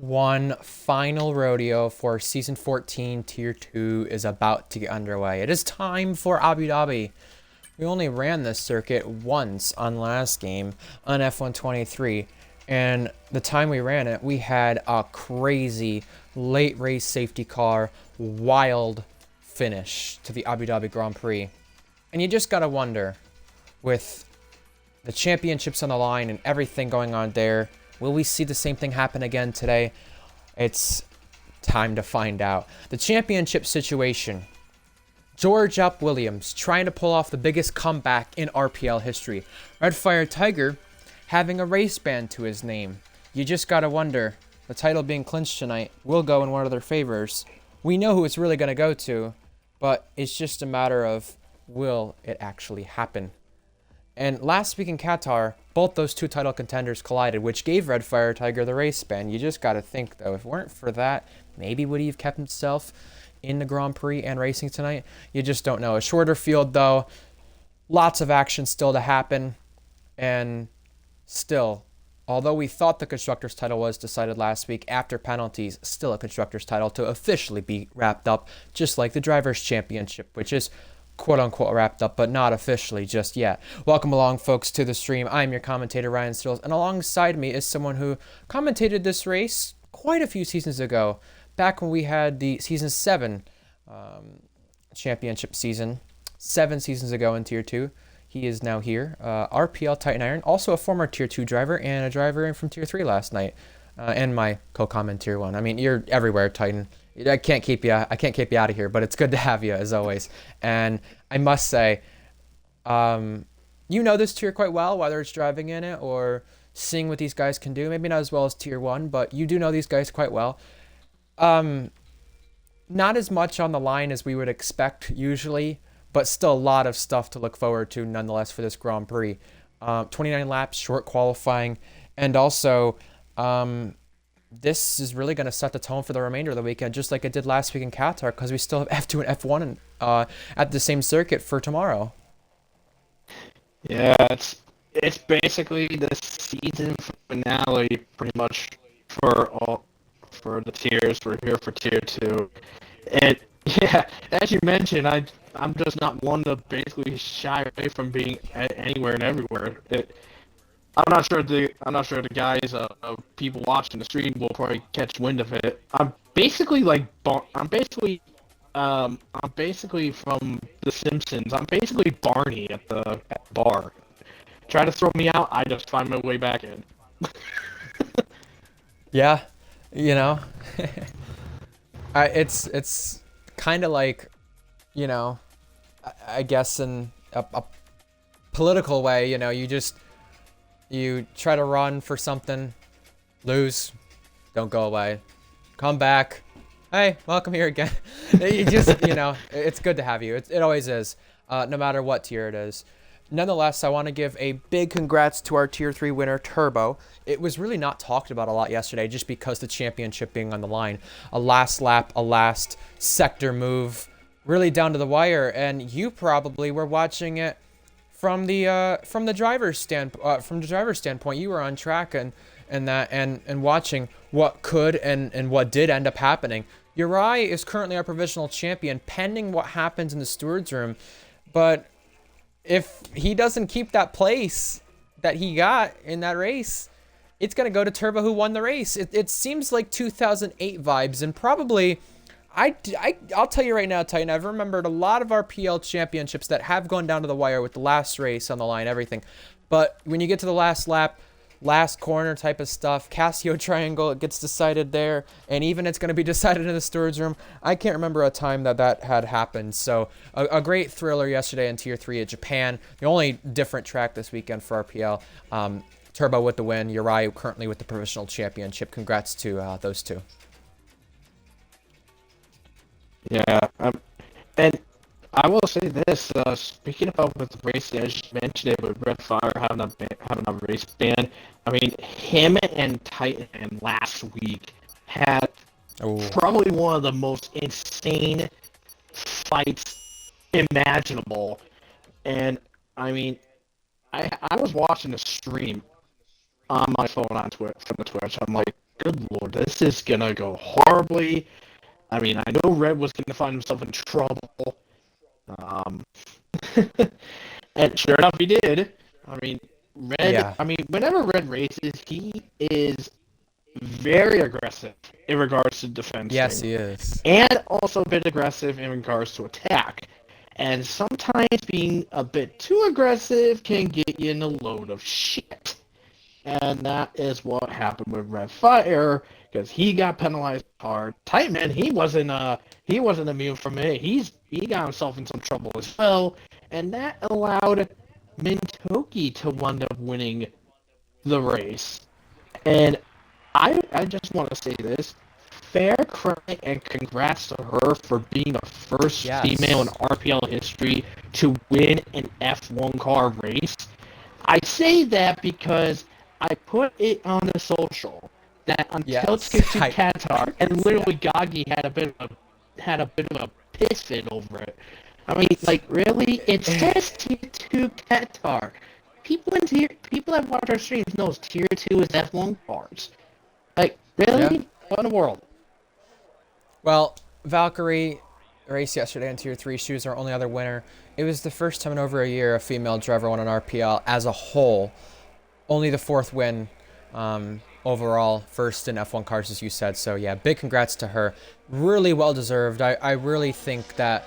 One final rodeo for Season 14 Tier 2 is about to get underway. It is time for Abu Dhabi. We only ran this circuit once on last game on F123, and the time we ran it, we had a crazy late race safety car, wild finish to the Abu Dhabi Grand Prix. And you just gotta wonder, with the championships on the line and everything going on there, will we see the same thing happen again today? It's time to find out. The championship situation. George Up Williams trying to pull off the biggest comeback in RPL history. Red Fire Tiger having a race band to his name. You just gotta wonder, the title being clinched tonight will go in one of their favors. We know who it's really gonna go to, but it's just a matter of, will it actually happen? And last week in Qatar, both those two title contenders collided, which gave Red Fire Tiger the race ban. You just gotta think, though, if it weren't for that, maybe would he have kept himself in the Grand Prix and racing tonight? You just don't know. A shorter field, though, lots of action still to happen, and still, although we thought the Constructors' title was decided last week after penalties, still a Constructors' title to officially be wrapped up, just like the Drivers' Championship, which is quote-unquote wrapped up, but not officially just yet. Welcome along, folks, to the stream. I'm your commentator, Ryan Searles, and alongside me is someone who commentated this race quite a few seasons ago, back when we had the Season 7 championship season, 7 seasons ago in Tier 2. He is now here. RPL Titan Iron, also a former Tier 2 driver and a driver in from Tier 3 last night, and my co-comment Tier 1. I mean, you're everywhere, Titan. I can't keep you out of here, but it's good to have you as always. And I must say, you know this tier quite well, whether it's driving in it or seeing what these guys can do. Maybe not as well as Tier 1, but you do know these guys quite well. Not as much on the line as we would expect usually, but still a lot of stuff to look forward to nonetheless for this Grand Prix. 29 laps, short qualifying, and also this is really going to set the tone for the remainder of the weekend, just like it did last week in Qatar, because we still have F2 and F1 at the same circuit for tomorrow. Yeah, it's basically the season finale, pretty much for the tiers. We're here for Tier 2, and yeah, as you mentioned, I'm just not one to basically shy away from being anywhere and everywhere. I'm not sure the guys, people watching the stream will probably catch wind of it. I'm basically from The Simpsons. I'm basically Barney at the bar. Try to throw me out, I just find my way back in. Yeah, you know, it's kind of like, you know, I guess in a political way, you know, you try to run for something, lose, don't go away, come back. Hey, welcome here again. You just, you know, it's good to have you. It always is, no matter what tier it is. Nonetheless, I want to give a big congrats to our Tier 3 winner, Turbo. It was really not talked about a lot yesterday just because the championship being on the line. A last lap, a last sector move, really down to the wire, and you probably were watching it from the driver's standpoint. You were on track and watching what could and what did end up happening. Uri is currently our provisional champion, pending what happens in the stewards room. But if he doesn't keep that place that he got in that race, it's gonna go to Turbo, who won the race. It seems like 2008 vibes, and probably. I'll tell you right now, Titan, I've remembered a lot of RPL championships that have gone down to the wire with the last race on the line, everything. But when you get to the last lap, last corner type of stuff, Casio Triangle, it gets decided there, and even it's going to be decided in the stewards room. I can't remember a time that had happened. So a great thriller yesterday in Tier 3 at Japan. The only different track this weekend for RPL. Turbo with the win, Uri currently with the provisional championship. Congrats to those two. Yeah, and I will say this. Speaking about with the race, I just mentioned it with Red Fire having a race ban. I mean, him and Titan last week had probably one of the most insane fights imaginable. And I mean, I was watching the stream on my phone on Twitch from the Twitch. I'm like, good lord, this is gonna go horribly. I mean, I know Red was gonna find himself in trouble. Um, and sure enough, he did. I mean, Red. Yeah. I mean, whenever Red races, he is very aggressive in regards to Yes, defending, he is. and also a bit aggressive in regards to attack. And sometimes being a bit too aggressive can get you in a load of shit. And that is what happened with Red Fire, because he got penalized hard. Titan, he wasn't immune from it. He got himself in some trouble as well, and that allowed Mintoki to wind up winning the race. And I just want to say this. Fair credit and congrats to her for being the first female in Yes. RPL history to win an F1 car race. I say that because I put it on the social that until Yes. Ticket to I Qatar, and yeah. literally Gagi had a bit of a piss fit over it. I mean, like really, it says Tier 2 Qatar. People that watch our streams knows Tier 2 is F1 cars. Like, Yeah. really? What in the world? Well, Valkyrie raced yesterday in Tier 3. She was our only other winner. It was the first time in over a year a female driver won an RPL as a whole. Only the fourth win overall. First in F1 cars, as you said. So, yeah, big congrats to her. Really well-deserved. I really think that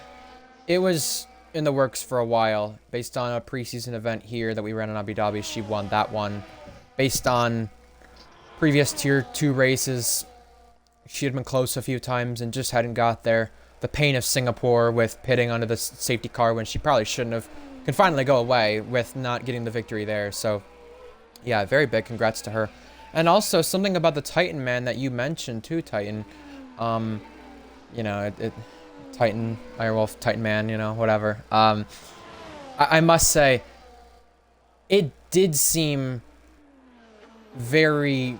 it was in the works for a while. Based on a preseason event here that we ran in Abu Dhabi, she won that one. Based on previous Tier 2 races, she had been close a few times and just hadn't got there. The pain of Singapore with pitting under the safety car when she probably shouldn't have can finally go away with not getting the victory there. So, yeah, very big congrats to her. And also something about the Titan man that you mentioned too, Titan. You know, Titan, Irewolf, Titan man, you know, whatever. I must say, it did seem very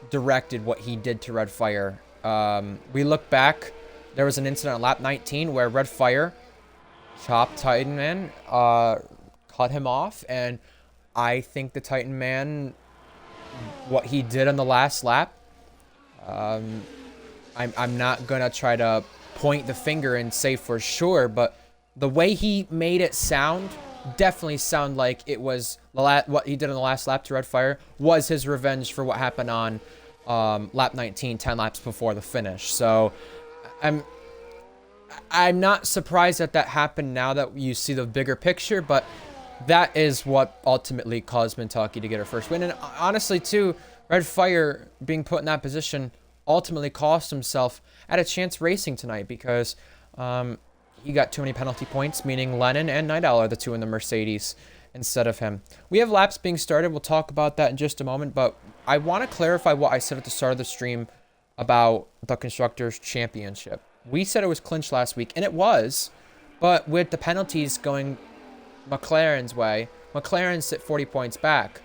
directed what he did to Red Fire. We look back, there was an incident on lap 19 where Red Fire chopped Titan Man, cut him off, and I think the Titan Man, what he did on the last lap, I'm not gonna try to point the finger and say for sure, but the way he made it sound definitely sound like it was what he did on the last lap to Red Fire was his revenge for what happened on lap 19, 10 laps before the finish. So I'm not surprised that that happened now that you see the bigger picture, but that is what ultimately caused Mintoki to get her first win. And honestly, too, Red Fire being put in that position ultimately cost himself at a chance racing tonight because he got too many penalty points, meaning Lennon and Night Owl are the two in the Mercedes instead of him. We have laps being started. We'll talk about that in just a moment, but I want to clarify what I said at the start of the stream about the Constructors' Championship. We said it was clinched last week, and it was, but with the penalties going McLaren's way, McLaren sit 40 points back.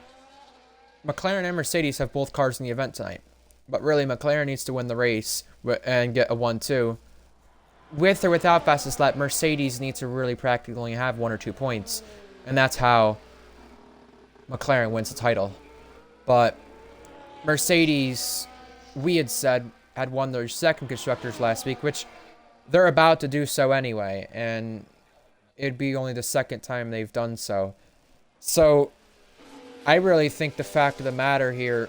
McLaren and Mercedes have both cars in the event tonight, but really McLaren needs to win the race and get a 1-2. With or without fastest lap, Mercedes needs to really practically have 1 or 2 points, and that's how McLaren wins the title. But Mercedes, we had said, had won their second Constructors last week, which they're about to do so anyway, and it'd be only the second time they've done so. So I really think the fact of the matter here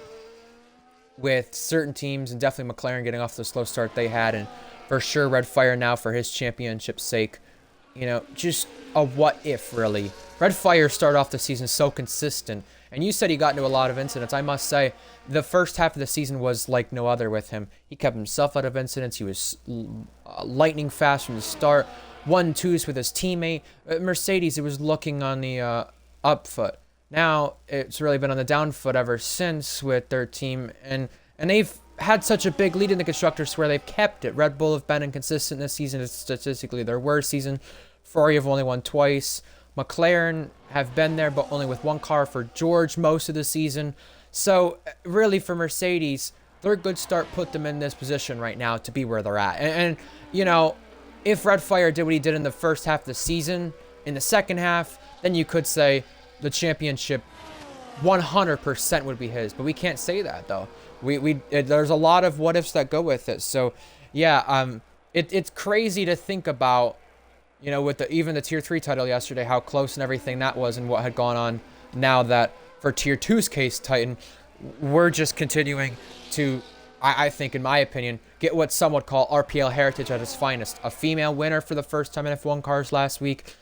with certain teams, and definitely McLaren getting off the slow start they had, and for sure Red Fire now for his championship's sake, you know, just a what if, really. Red Fire started off the season so consistent, and you said he got into a lot of incidents. I must say, the first half of the season was like no other with him. He kept himself out of incidents. He was lightning fast from the start. 1-2s with his teammate. Mercedes, it was looking on the up foot. Now, it's really been on the down foot ever since with their team, and they've had such a big lead in the Constructors where they've kept it. Red Bull have been inconsistent this season. It's statistically their worst season. Ferrari have only won twice. McLaren have been there, but only with one car for George most of the season. So, really, for Mercedes, their good start put them in this position right now to be where they're at. And you know, if Red Fire did what he did in the first half of the season, in the second half, then you could say the championship 100% would be his. But we can't say that, though. There's a lot of what ifs that go with it. So, yeah, it's crazy to think about, with even the Tier 3 title yesterday, how close and everything that was and what had gone on. Now that for Tier 2's case, Titan, we're just continuing to, I think, in my opinion, get what some would call RPL heritage at its finest. A female winner for the first time in F1 cars last week.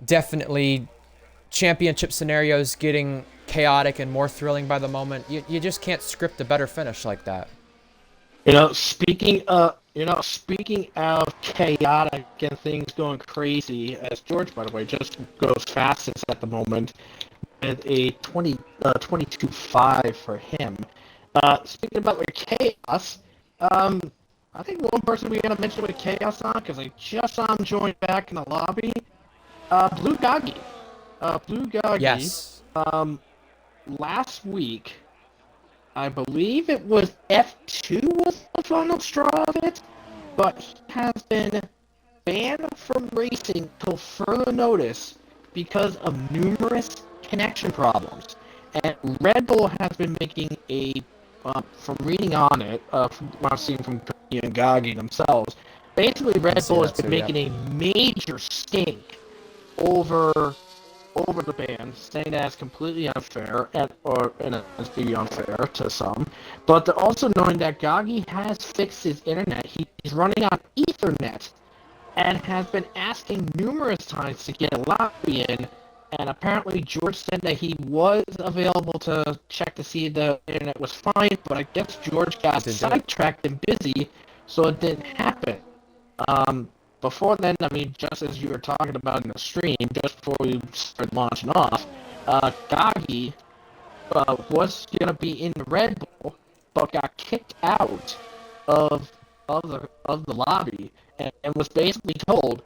Definitely championship scenarios getting chaotic and more thrilling by the moment. You just can't script a better finish like that. Speaking of chaotic and things going crazy, as George, by the way, just goes fastest at the moment with a 22.5 for him. Speaking about the chaos, I think one person we gotta mention with chaos on, because I just saw him join back in the lobby, Blue Goggy. Blue Goggy. Yes. Last week, I believe it was F2 was the final straw of it, but he has been banned from racing till further notice because of numerous connection problems. And Red Bull has been making from reading on it, from what I've seen from Tony and Gaggi themselves, basically Red Bull has been making a major stink over the ban, saying that it's completely unfair, and it's maybe unfair to some, but they're also knowing that Gaggi has fixed his internet. He's running on Ethernet, and has been asking numerous times to get a lobby in, and apparently George said that he was available to check to see if the internet was fine, but I guess George got sidetracked and busy, so it didn't happen. Before then, I mean, just as you were talking about in the stream, just before we started launching off, Gaggi was going to be in Red Bull, but got kicked out of the lobby, and was basically told,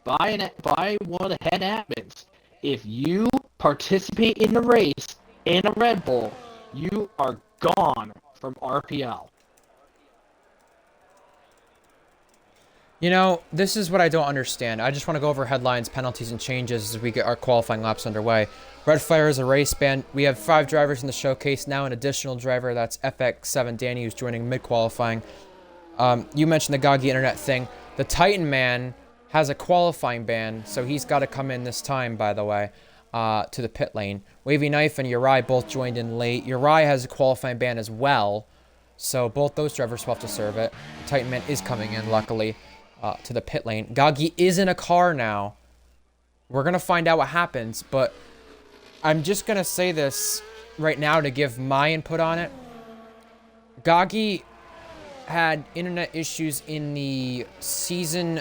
by one of the head admins, if you participate in the race in a Red Bull, you are gone from RPL. This is what I don't understand. I just want to go over headlines, penalties, and changes as we get our qualifying laps underway. Red Fire is a race ban. We have 5 drivers in the showcase, now an additional driver. That's FX7 Danny, who's joining mid-qualifying. You mentioned the Gaggi internet thing. The Titan man has a qualifying ban, so he's got to come in this time, by the way, to the pit lane. Wavy Knife and Uri both joined in late. Uri has a qualifying ban as well, so both those drivers will have to serve it. Titan man is coming in, luckily, to the pit lane. Gaggi is in a car now. We're going to find out what happens, but I'm just going to say this right now to give my input on it. Gaggi had internet issues in the Season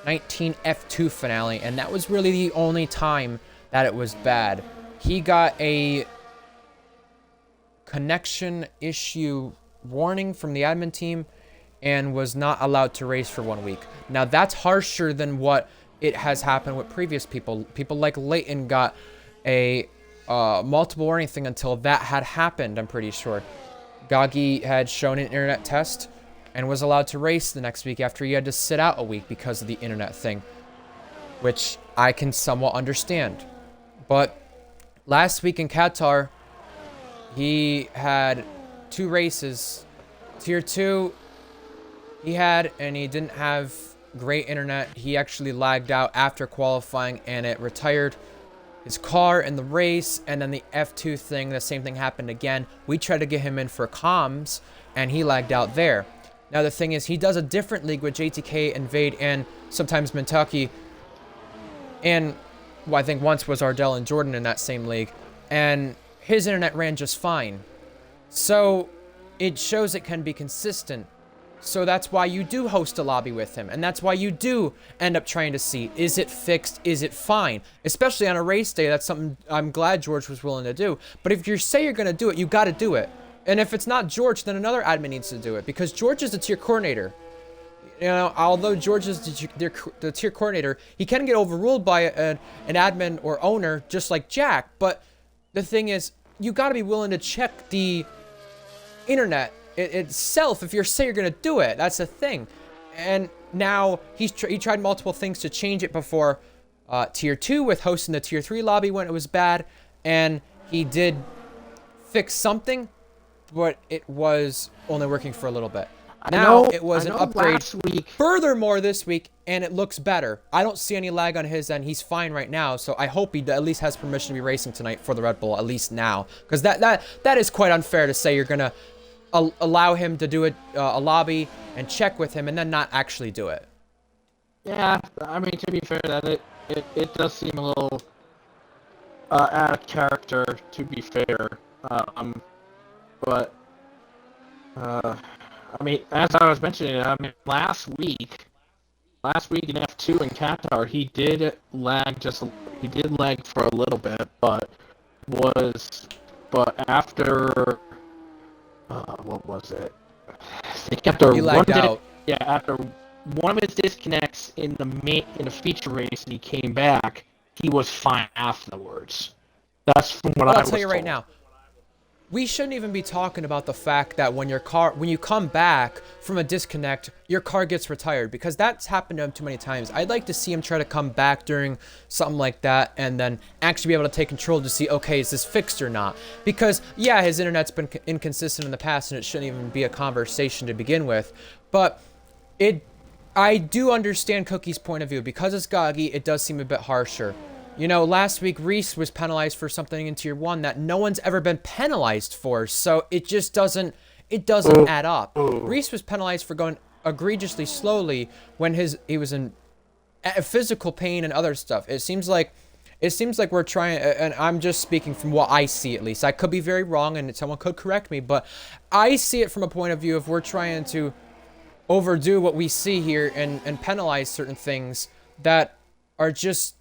19 F2 finale, and that was really the only time that it was bad. He got a connection issue warning from the admin team and was not allowed to race for 1 week. Now, that's harsher than what it has happened with previous people. People like Leighton got a multiple warning thing until that had happened, I'm pretty sure. Gaggi had shown an internet test and was allowed to race the next week after he had to sit out a week because of the internet thing, which I can somewhat understand. But last week in Qatar, he had 2 races. Tier 2, he had, and he didn't have great internet. He actually lagged out after qualifying, and it retired his car in the race. And then the F2 thing, the same thing happened again. We tried to get him in for comms, and he lagged out there. Now, the thing is, he does a different league with JTK and Vade and sometimes Mentaki. And well, I think once was Ardell and Jordan in that same league. And his internet ran just fine. So it shows it can be consistent. So that's why you do host a lobby with him. And that's why you do end up trying to see, is it fixed? Is it fine? Especially on a race day, that's something I'm glad George was willing to do. But if you say you're going to do it, you got to do it. And if it's not George, then another admin needs to do it. Because George is the tier coordinator. Although George is the tier coordinator, he can get overruled by an admin or owner, just like Jack. But the thing is, you got to be willing to check the internet itself if you're you're gonna do it. That's the thing. And now he tried multiple things to change it before tier 2 with hosting the tier 3 lobby when it was bad, and he did fixed something, but it was only working for a little bit. I Now know, it was I an know upgrade last week. furthermore this week, and it looks better. I don't see any lag on his end. He's fine right now, so I hope he at least has permission to be racing tonight for the Red Bull, at least now. Because that is quite unfair to say you're going to allow him to do a lobby and check with him and then not actually do it. Yeah, I mean, to be fair, that it does seem a little out of character, to be fair. But I mean, as I was mentioning, I mean, last week in F2 in Qatar, he did lag for a little bit, but after what was it? I think after He lagged out. after one of his disconnects in the feature race, and he came back, he was fine afterwards. That's from what I was I'll tell you right told. now. We shouldn't even be talking about the fact that when you come back from a disconnect, your car gets retired, because that's happened to him too many times. I'd like to see him try to come back during something like that and then actually be able to take control to see, okay, is this fixed or not? Because, yeah, his internet's been inconsistent in the past and it shouldn't even be a conversation to begin with. But I do understand Cookie's point of view. Because it's Goggy, it does seem a bit harsher. You know, last week, Reese was penalized for something in Tier 1 that no one's ever been penalized for, so it just doesn't add up. Reese was penalized for going egregiously slowly when he was in physical pain and other stuff. It seems like we're trying, and I'm just speaking from what I see at least. I could be very wrong, and someone could correct me, but I see it from a point of view of we're trying to overdo what we see here and penalize certain things that are just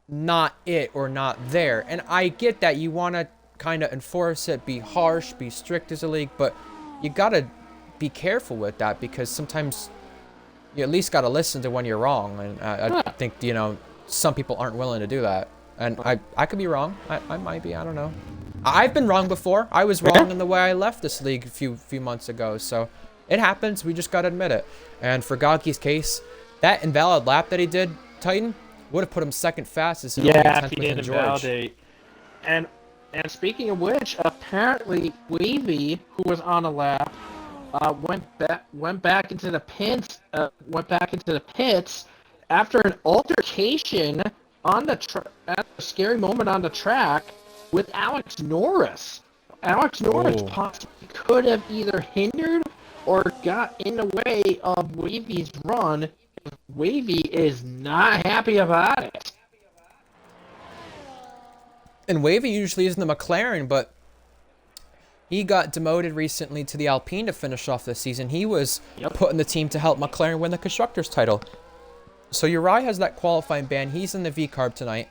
not it or not there. And I get that you want to kind of enforce it, be harsh, be strict as a league, but you got to be careful with that, because sometimes you at least got to listen to when you're wrong. And I think, you know, some people aren't willing to do that. And I could be wrong. I might be. I don't know. I've been wrong before. I was wrong in the way I left this league a few months ago. So it happens. We just got to admit it. And for Goggy's case, that invalid lap that he did, Titan, would have put him second fastest. Yeah, if he didn't invalidate. And speaking of which, apparently Wavy, who was on a lap, went back into the pits after an altercation on at a scary moment on the track with Alex Norris. Alex Norris possibly could have either hindered or got in the way of Wavy's run. Wavy is not happy about it. And Wavy usually is in the McLaren, but he got demoted recently to the Alpine to finish off this season. He was put in the team to help McLaren win the Constructors title. So Uri has that qualifying ban. He's in the V-Carb tonight.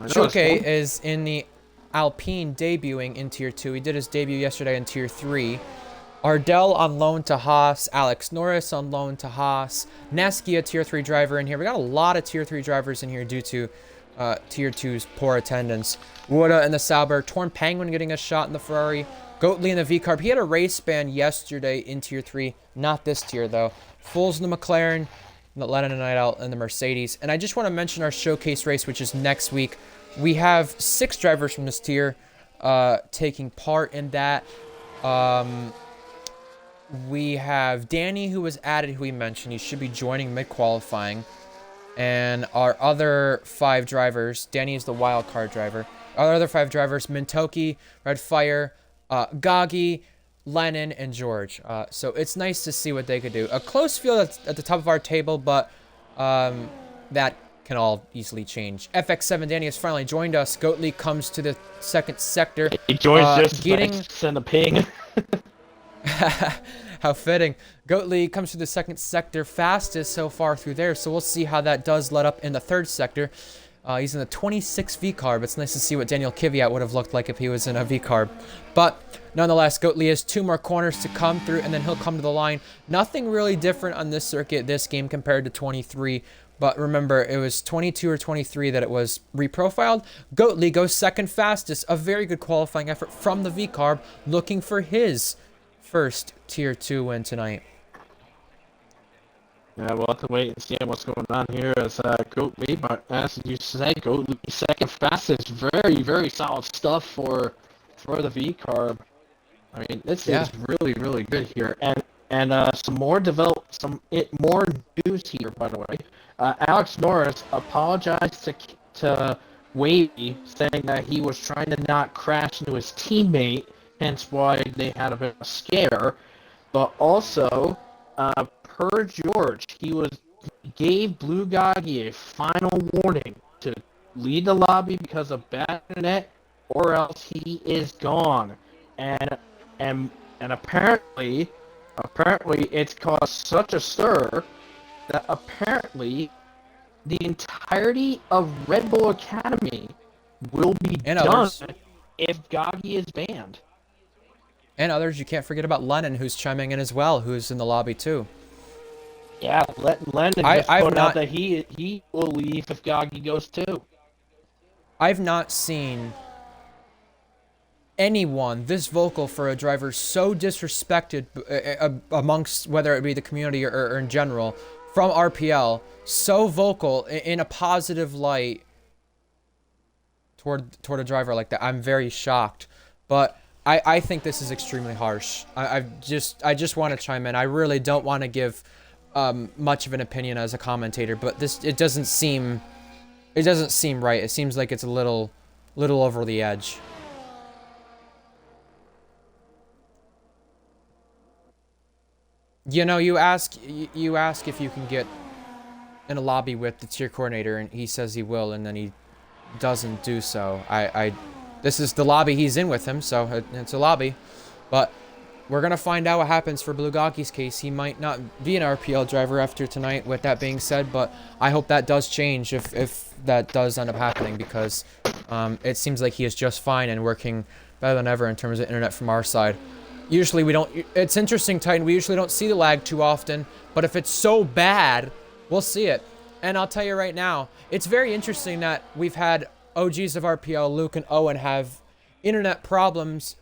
Choke is in the Alpine debuting in Tier 2. He did his debut yesterday in Tier 3. Ardell on loan to Haas. Alex Norris on loan to Haas. Neski, a Tier 3 driver in here. We got a lot of Tier 3 drivers in here due to Tier 2's poor attendance. Woda in the Sauber. Torn Penguin getting a shot in the Ferrari. Goatley in the V-Carb. He had a race ban yesterday in Tier 3. Not this tier, though. Fools in the McLaren. Lennon and Night Out in the Mercedes. And I just want to mention our showcase race, which is next week. We have 6 drivers from this tier taking part in that. We have Danny, who was added, who we mentioned. He should be joining mid-qualifying. And our other 5 drivers, Danny is the wild card driver. Our other 5 drivers, Mintoki, Red Fire, Goggy, Lennon, and George. So it's nice to see what they could do. A close field at the top of our table, but that can all easily change. FX7 Danny has finally joined us. Goatley comes to the second sector. He joins just send a ping. How fitting. Goatley comes to the second sector fastest so far through there, so we'll see how that does let up in the third sector. He's in the 26 V-Carb. It's nice to see what Daniel Kvyat would have looked like if he was in a V-Carb. But nonetheless, Goatley has 2 more corners to come through, and then he'll come to the line. Nothing really different on this circuit, this game, compared to 23. But remember, it was 22 or 23 that it was reprofiled. Goatley goes second fastest. A very good qualifying effort from the V-Carb, looking for his first Tier 2 win tonight. Yeah, we'll have to wait and see what's going on here as Goat Lead, but as you say, Goat Lead second fastest, very, very solid stuff for the V carb. I mean, this Yeah. is really, really good here, and some more more news here, by the way. Alex Norris apologized to Wavy, saying that he was trying to not crash into his teammate, hence why they had a bit of a scare. But also, per George, he gave Blue Goggy a final warning to leave the lobby because of bad internet, or else he is gone. And and apparently it's caused such a stir that apparently the entirety of Red Bull Academy will be And done others. if Goggy is banned. And others, you can't forget about Lennon, who's chiming in as well, who's in the lobby too. Yeah, Lennon just I've put not out that he will leave if Goggy goes too. I've not seen anyone this vocal for a driver so disrespected amongst whether it be the community or in general from RPL, so vocal in a positive light toward a driver like that. I'm very shocked, but I think this is extremely harsh. I just want to chime in. I really don't want to give much of an opinion as a commentator, but it doesn't seem right. It seems like it's a little over the edge. You know, you ask if you can get in a lobby with the tier coordinator, and he says he will, and then he doesn't do so. This is the lobby he's in with him, so it's a lobby. But we're gonna find out what happens for Blue Gocky's case. He might not be an RPL driver after tonight, with that being said, but I hope that does change if that does end up happening, because it seems like he is just fine and working better than ever in terms of internet from our side. Usually we don't, it's interesting, Titan, we usually don't see the lag too often, but if it's so bad, we'll see it. And I'll tell you right now, it's very interesting that we've had OGs of RPL, Luke and Owen, have internet problems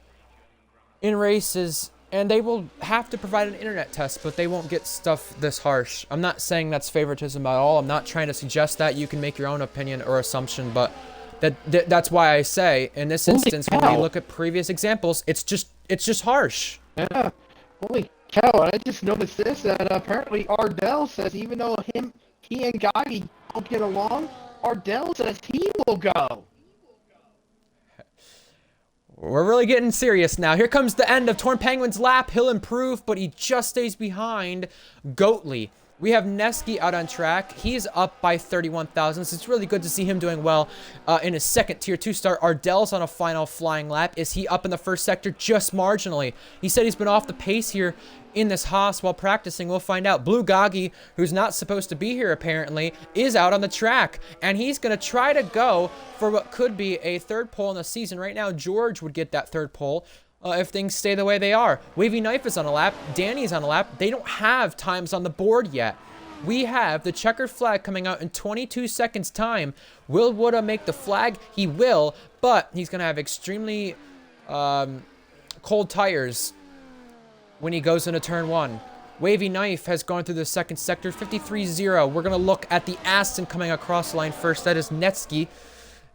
in races, and they will have to provide an internet test, but they won't get stuff this harsh. I'm not saying that's favoritism at all. I'm not trying to suggest that. You can make your own opinion or assumption, but that's why I say, in this instance, when we look at previous examples, it's just harsh. Yeah. Holy cow, I just noticed this, that apparently Ardell says even though he and Goggy don't get along, Ardell says he will go. We're really getting serious now. Here comes the end of Torn Penguin's lap. He'll improve, but he just stays behind Goatley. We have Neski out on track. He's up by 31,000, so it's really good to see him doing well in his second Tier 2 start. Ardell's on a final flying lap. Is he up in the first sector? Just marginally. He said he's been off the pace here in this Haas while practicing. We'll find out. Blue Goggy, who's not supposed to be here apparently, is out on the track, and he's going to try to go for what could be a third pole in the season. Right now, George would get that third pole. If things stay the way they are. Wavy Knife is on a lap. Danny's on a lap. They don't have times on the board yet. We have the checkered flag coming out in 22 seconds time. Will Woodha make the flag? He will, but he's going to have extremely cold tires when he goes into turn 1. Wavy Knife has gone through the second sector, 53-0. We're going to look at the Aston coming across the line first. That is Netsky.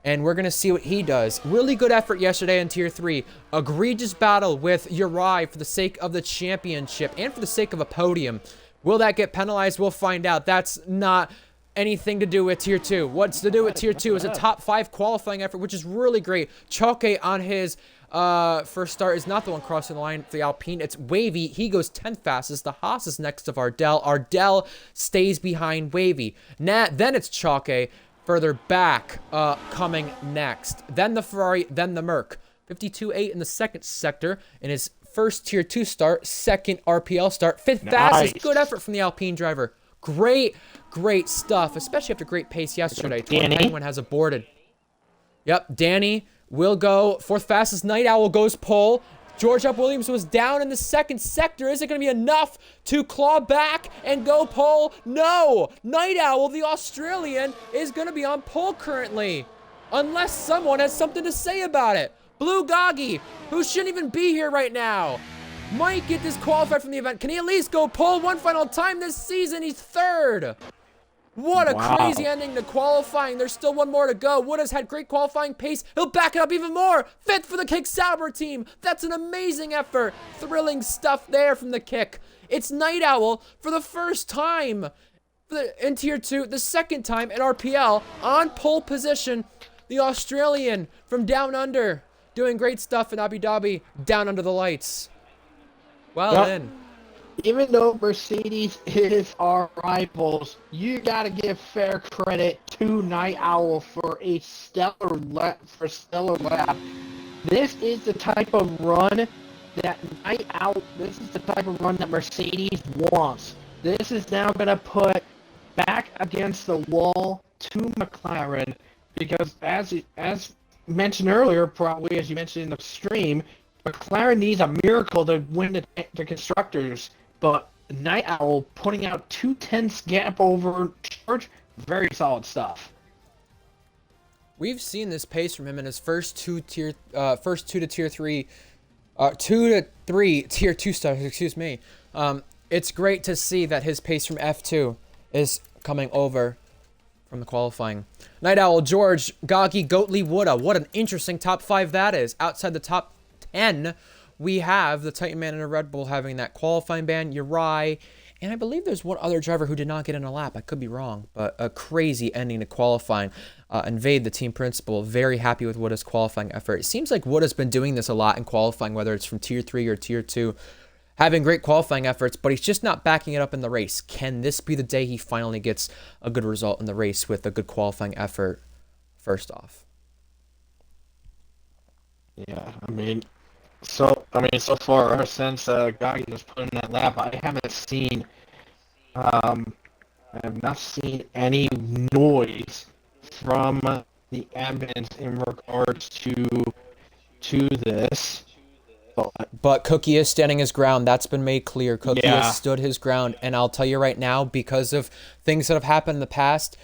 And we're going to see what he does. Really good effort yesterday in Tier 3. Egregious battle with Uri for the sake of the championship and for the sake of a podium. Will that get penalized? We'll find out. That's not anything to do with Tier 2. What's to do with Tier 2 is a top 5 qualifying effort, which is really great. Chalke on his first start is not the one crossing the line for the Alpine. It's Wavy. He goes 10th fastest. The Haas is next of Ardell. Ardell stays behind Wavy. Then it's Chalke further back, coming next. Then the Ferrari, then the Merc. 52.8 in the second sector in his first Tier 2 start, second RPL start, 5th fastest. Good effort from the Alpine driver. Great stuff, especially after great pace yesterday. Torn Penguin has aborted. Yep, Danny will go 4th fastest. Night Owl goes pole. George Up Williams was down in the second sector. Is it going to be enough to claw back and go pole? No! Night Owl, the Australian, is going to be on pole currently. Unless someone has something to say about it. Blue Goggy, who shouldn't even be here right now. might get disqualified from the event. Can he at least go pole one final time this season? He's third. What a crazy ending to qualifying. There's still one more to go. Wood has had great qualifying pace. He'll back it up even more. Fifth for the Kick Sauber team. That's an amazing effort. Thrilling stuff there from the Kick. It's Night Owl for the first time in Tier 2, the second time in RPL, on pole position. The Australian from Down Under, doing great stuff in Abu Dhabi, down under the lights. Well then. Even though Mercedes is our rivals, you gotta give fair credit to Night Owl for a stellar lap. This is the type of run that This is the type of run that Mercedes wants. This is now gonna put back against the wall to McLaren, because as mentioned earlier, probably as you mentioned in the stream, McLaren needs a miracle to win the constructors. But Night Owl putting out 2/10 gap over George, very solid stuff. We've seen this pace from him in his first two to tier 3, 2 to 3 tier 2 stars. Excuse me. It's great to see that his pace from F2 is coming over from the qualifying. Night Owl, George, Goggy, Goatley, Wooda. What an interesting top 5 that is. Outside the top 10. We have the Titan Man in a Red Bull having that qualifying ban, Uri, and I believe there's one other driver who did not get in a lap. I could be wrong, but a crazy ending to qualifying. Invade, the team principal, very happy with Wooda's qualifying effort. It seems like Wooda's been doing this a lot in qualifying, whether it's from Tier 3 or Tier 2, having great qualifying efforts, but he's just not backing it up in the race. Can this be the day he finally gets a good result in the race with a good qualifying effort first off? Yeah, so far since Goggy was put in that lap, I have not seen any noise from the admins in regards to this. But Cookie is standing his ground. That's been made clear. Cookie has stood his ground, and I'll tell you right now, because of things that have happened in the past,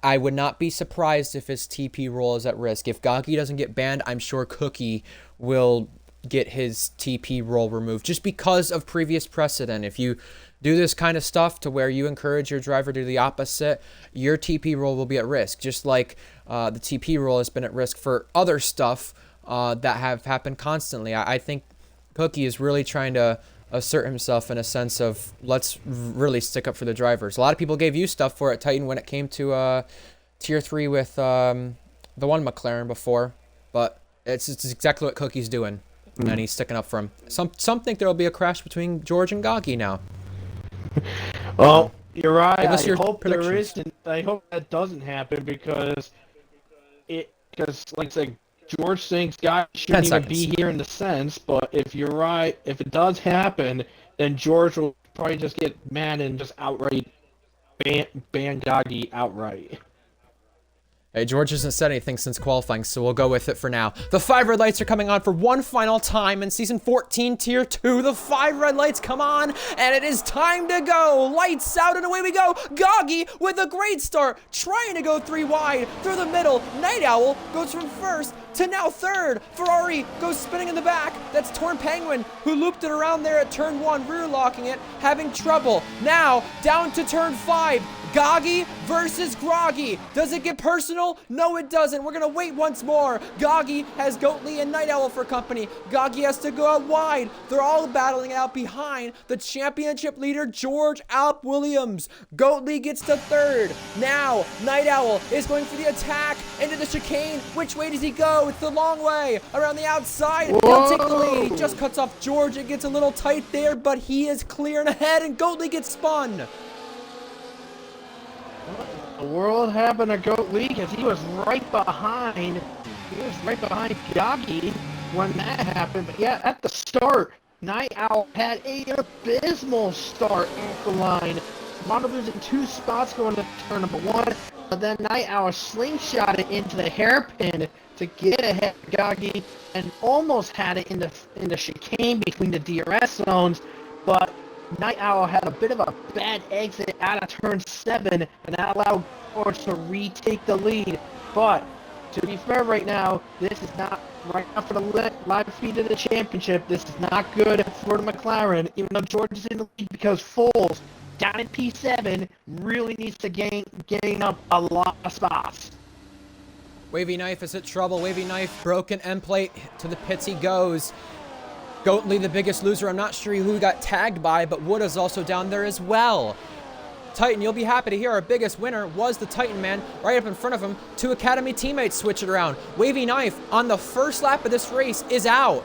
I would not be surprised if his TP role is at risk. If Goggy doesn't get banned, I'm sure Cookie will get his TP role removed just because of previous precedent. If you do this kind of stuff to where you encourage your driver to do the opposite, your TP role will be at risk, just like the TP role has been at risk for other stuff that have happened constantly. I think Cookie is really trying to assert himself in a sense of, let's really stick up for the drivers. A lot of people gave you stuff for it, Titan, when it came to Tier 3 with the one McLaren before, but it's exactly what Cookie's doing. And he's sticking up for him. Some think there will be a crash between George and Goggy now. Well, you're right. Give us your hope there predictions. isn't. I hope that doesn't happen because like I said, George thinks Goggy shouldn't even be here in the sense. But if you're right, if it does happen, then George will probably just get mad and just outright ban Goggy outright. Hey, George hasn't said anything since qualifying, so we'll go with it for now. The 5 red lights are coming on for one final time in Season 14, Tier 2. The 5 red lights come on, and it is time to go. Lights out, and away we go. Goggy with a great start, trying to go 3 wide through the middle. Night Owl goes from first to now third. Ferrari goes spinning in the back. That's Torn Penguin, who looped it around there at turn 1, rear locking it, having trouble. Now, down to turn 5. Goggy versus Groggy. Does it get personal? No, it doesn't. We're going to wait once more. Goggy has Goatley and Night Owl for company. Goggy has to go out wide. They're all battling it out behind the championship leader, George Alp Williams. Goatley gets to third. Now, Night Owl is going for the attack into the chicane. Which way does he go? It's the long way. Around the outside. He'll take the lead. He just cuts off George. It gets a little tight there, but he is clear and ahead, and Goatley gets spun. The world happened to Goatley because he was right behind. Goggy when that happened. But yeah, at the start, Night Owl had an abysmal start off the line. Wound up losing 2 spots going to turn number 1. But then Night Owl slingshot it into the hairpin to get ahead of Goggy and almost had it in the chicane between the DRS zones. But Night Owl had a bit of a bad exit out of turn 7, and that allowed George to retake the lead. But to be fair right now, this is not, right now for the live feed of the championship, this is not good for the McLaren, even though George is in the lead, because Foles, down in P7, really needs to gain up a lot of spots. Wavy Knife is in trouble. Wavy Knife, broken end plate. To the pits he goes. Goatley, the biggest loser. I'm not sure who he got tagged by, but Wood is also down there as well. Titan, you'll be happy to hear our biggest winner was the Titan man right up in front of him. Two Academy teammates switch it around. Wavy Knife on the first lap of this race is out.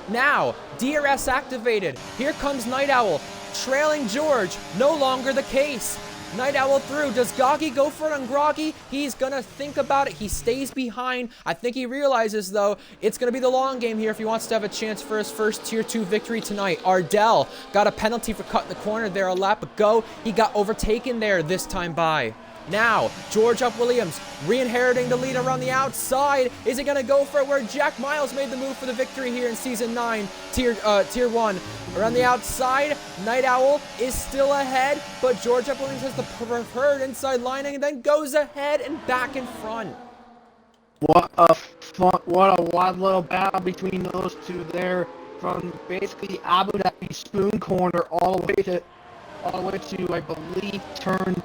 Now, DRS activated. Here comes Night Owl, trailing George. No longer the case. Night Owl through. Does Goggy go for it on Groggy? He's gonna think about it. He stays behind. I think he realizes, though, it's gonna be the long game here if he wants to have a chance for his first Tier 2 victory tonight. Ardell got a penalty for cutting the corner there a lap ago. He got overtaken there this time by. Now, George up Williams, re-inheriting the lead around the outside. Is he going to go for it where Jack Miles made the move for the victory here in Season 9, Tier 1? Around the outside, Night Owl is still ahead, but George up Williams has the preferred inside lining and then goes ahead and back in front. What a wild little battle between those two there, from basically Abu Dhabi spoon corner all the way to, I believe, turn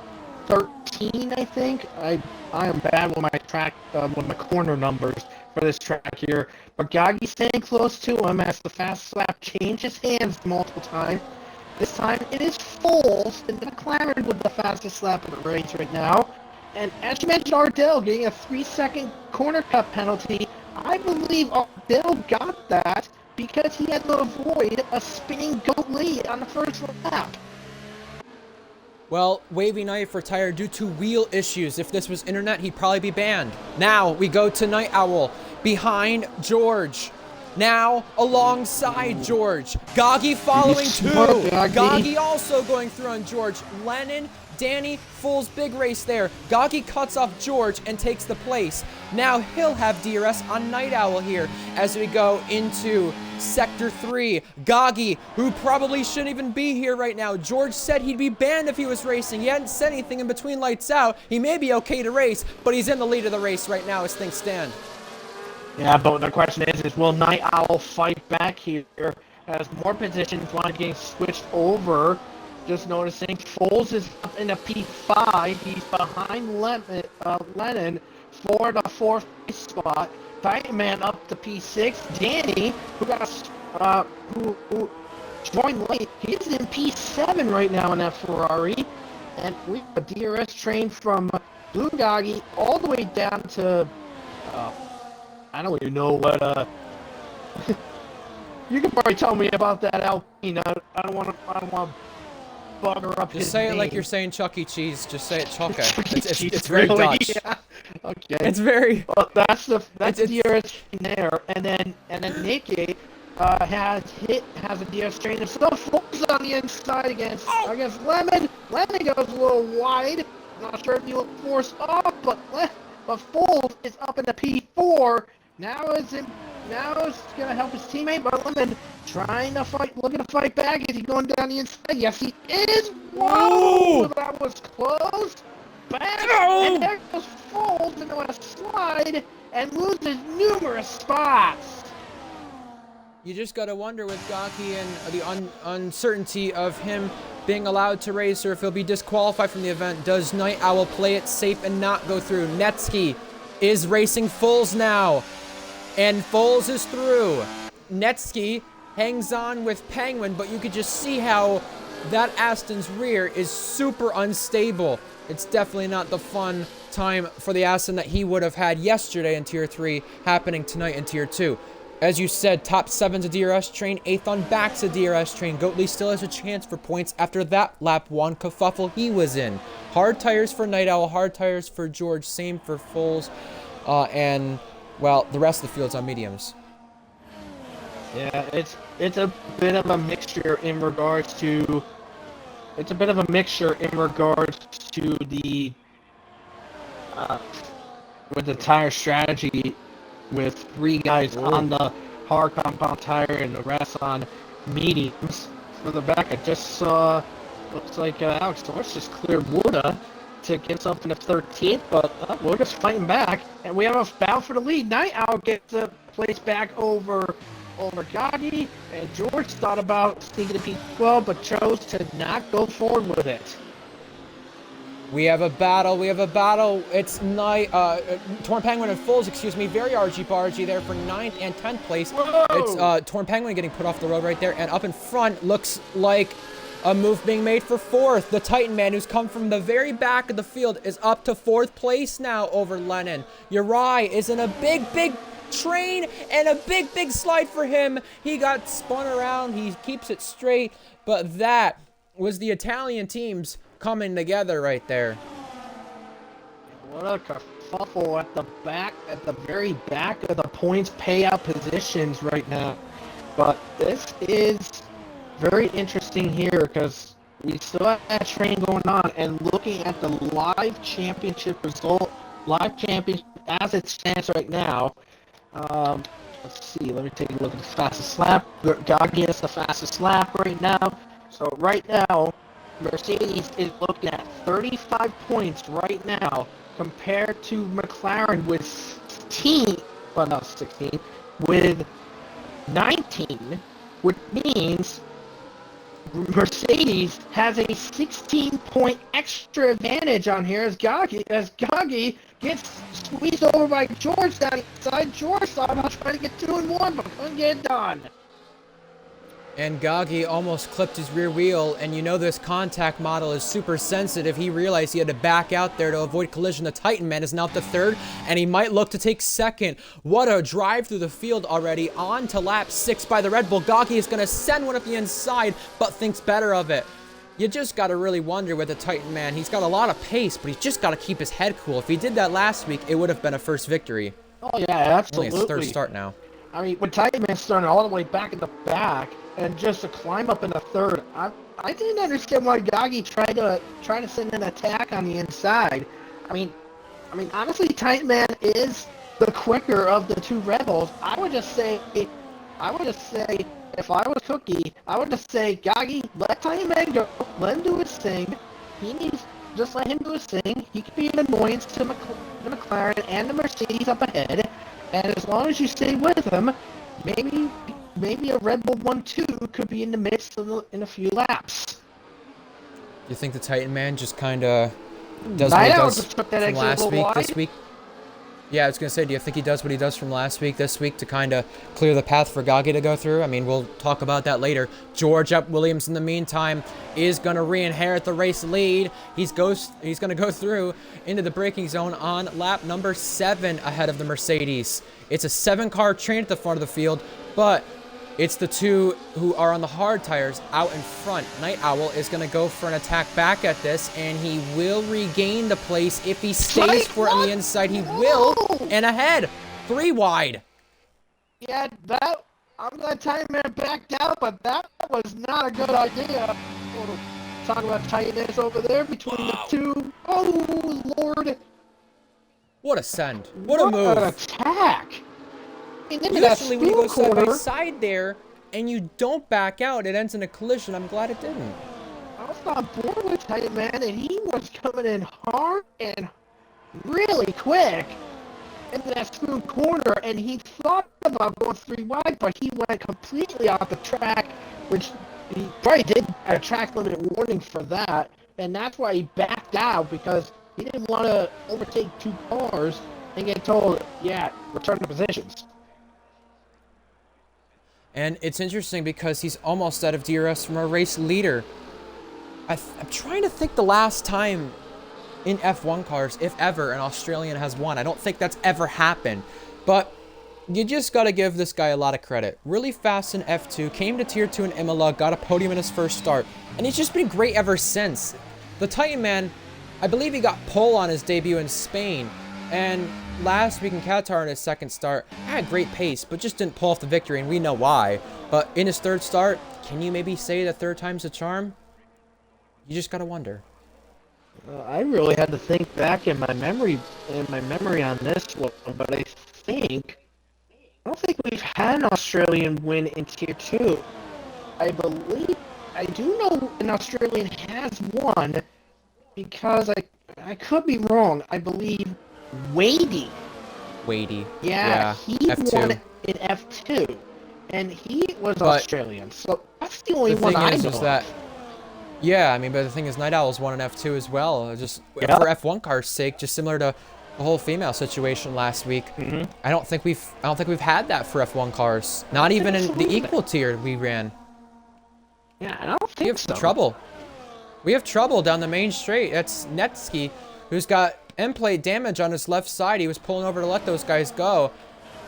13, I think. I am bad with my corner numbers for this track here. But Gaggy's staying close to him as the fast lap changes hands multiple times. This time it is Foles and McLaren with the fastest lap of the race right now. And as you mentioned, Ardell getting a 3-second corner cut penalty. I believe Ardell got that because he had to avoid a spinning goat lead on the first lap. Well, Wavy Knife retired due to wheel issues. If this was internet, he'd probably be banned. Now we go to Night Owl behind George. Now alongside George. Goggy following too. Goggy also going through on George. Lennon, Danny, Fool's big race there. Goggy cuts off George and takes the place. Now he'll have DRS on Night Owl here as we go into Sector 3. Goggy, who probably shouldn't even be here right now. George said he'd be banned if he was racing. He hadn't said anything in between lights out. He may be okay to race, but he's in the lead of the race right now as things stand. Yeah, but the question is will Night Owl fight back here as more positions want to get switched over? Just noticing Foles is up in a P5. He's behind Lennon for the 4th spot. Titan Man up to P6. Danny, who joined late, he's in P7 right now in that Ferrari. And we have a DRS train from Blue Goggy all the way down to I don't even know what you can probably tell me about that Alpine. I don't want to bugger up his Just say name. it like you're saying Chuck E. Cheese. Just say it Chucka. It's Really? very Dutch. Yeah. Okay. It's very. Well, that's the DRS train there, and then Nikki has a DRS train himself. Foles on the inside against Lemon. Lemon goes a little wide. Not sure if he will force off, but Foles is up in the P4. Now it's gonna help his teammate, but Lemon trying to looking to fight back. Is he going down the inside? Yes, he is. Whoa! That was close. Back, and there goes Foles into a slide and loses numerous spots. You just gotta wonder with Gaki and the uncertainty of him being allowed to race or if he'll be disqualified from the event. Does Night Owl play it safe and not go through? Netsky is racing Foles now. And Foles is through. Netsky hangs on with Penguin, but you could just see how that Aston's rear is super unstable. It's definitely not the fun time for the Aston that he would have had yesterday in Tier 3 happening tonight in Tier 2. As you said, top 7's a DRS train, 8th on back's a DRS train. Goatley still has a chance for points after that lap 1 kerfuffle he was in. Hard tires for Night Owl, hard tires for George, same for Foles, and, well, the rest of the field's on mediums. Yeah, it's a bit of a mixture in regards to the with the tire strategy, with 3 guys on the hard compound tire and the rest on mediums. For the back, I just saw, looks like Alex Torres just cleared Wuda to get something to 13th, but we're just fighting back, and we have a battle for the lead. Night Owl gets the place back over Gagi, and George thought about sneaking to P12, but chose to not go forward with it. We have a battle. It's Torn Penguin and Fulls, very argy-bargy there for 9th and 10th place. Whoa! It's Torn Penguin getting put off the road right there, and up in front looks like a move being made for 4th. The Titan Man, who's come from the very back of the field, is up to 4th place now over Lennon. Uri is in a big train and a big slide for him. He got spun around. He keeps it straight, but that was the Italian teams coming together right there. What a kerfuffle at the very back of the points payout positions right now. But this is very interesting here because we still have that train going on, and looking at the live championship as it stands right now. Let's see, let me take a look at the fastest lap. Gagi is the fastest lap right now. So right now, Mercedes is looking at 35 points right now compared to McLaren with 16, well not 16, with 19, which means Mercedes has a 16-point extra advantage on here as Gagi gets squeezed over by George down inside. George thought about trying to get 2 and 1, but couldn't get it done. And Gagi almost clipped his rear wheel, and you know this contact model is super sensitive. He realized he had to back out there to avoid collision. The Titan Man is now up to 3rd, and he might look to take 2nd. What a drive through the field already. On to lap 6 by the Red Bull. Gagi is going to send one up the inside, but thinks better of it. You just got to really wonder with the Titan Man. He's got a lot of pace, but he's just got to keep his head cool. If he did that last week, it would have been a first victory. Oh, yeah, absolutely. Only his 3rd start now. I mean, when Titan Man started all the way back in the back, and just to climb up in the 3rd, I didn't understand why Gagi tried to send an attack on the inside. I mean, honestly, Titan Man is the quicker of the 2 Rebels. I would just say, if I was Cookie, I would just say, Gagi, let Titan Man go, let him do his thing. Just let him do his thing. He could be an annoyance to the McLaren and the Mercedes up ahead, and as long as you stay with him, maybe a Red Bull 1-2 could be in the midst in a few laps. You think the Titan Man just kind of does what he does from last week, this week? Yeah, I was going to say, do you think he does what he does from last week, this week, to kind of clear the path for Gagi to go through? I mean, we'll talk about that later. George up Williams, in the meantime, is going to re-inherit the race lead. He's going to go through into the braking zone on lap number 7 ahead of the Mercedes. It's a 7-car train at the front of the field, but it's the 2 who are on the hard tires out in front. Night Owl is going to go for an attack back at this, and he will regain the place. If he stays for it on the inside, he will. And ahead, 3 wide. Yeah, I'm glad Titan Man backed out, but that was not a good idea. We'll talk about tightness over there between the 2. Oh, Lord. What a send. What a move. What an attack. Usually when you go side by side there and you don't back out, it ends in a collision. I'm glad it didn't. I was on board with Titan Man, and he was coming in hard and really quick into that smooth corner, and he thought about going 3 wide, but he went completely off the track, which he probably did a track limit warning for that, and that's why he backed out, because he didn't want to overtake 2 cars and get told, yeah, return to positions. And it's interesting because he's almost out of DRS from our race leader. I'm trying to think the last time in F1 cars, if ever, an Australian has won. I don't think that's ever happened. But you just got to give this guy a lot of credit. Really fast in F2, came to Tier 2 in Imola, got a podium in his first start. And he's just been great ever since. The Titan Man, I believe he got pole on his debut in Spain. And last week in Qatar in his second start, had great pace, but just didn't pull off the victory, and we know why. But in his 3rd start, can you maybe say the 3rd time's a charm? You just gotta wonder. I really had to think back in my memory on this one, but I don't think we've had an Australian win in Tier 2. I do know an Australian has won, because I could be wrong. I believe Wadey. Yeah, he F2. won in F2, and he was Australian. So that's the only one I know of. Yeah, I mean, but the thing is, Night Owls won an F2 as well, just for F1 cars' sake, just similar to the whole female situation last week. I don't think we've had that for F1 cars. Not even in the equal tier we ran. Yeah, I don't think so. We have trouble down the main straight. That's Netsky, who's got end plate damage on his left side. He was pulling over to let those guys go.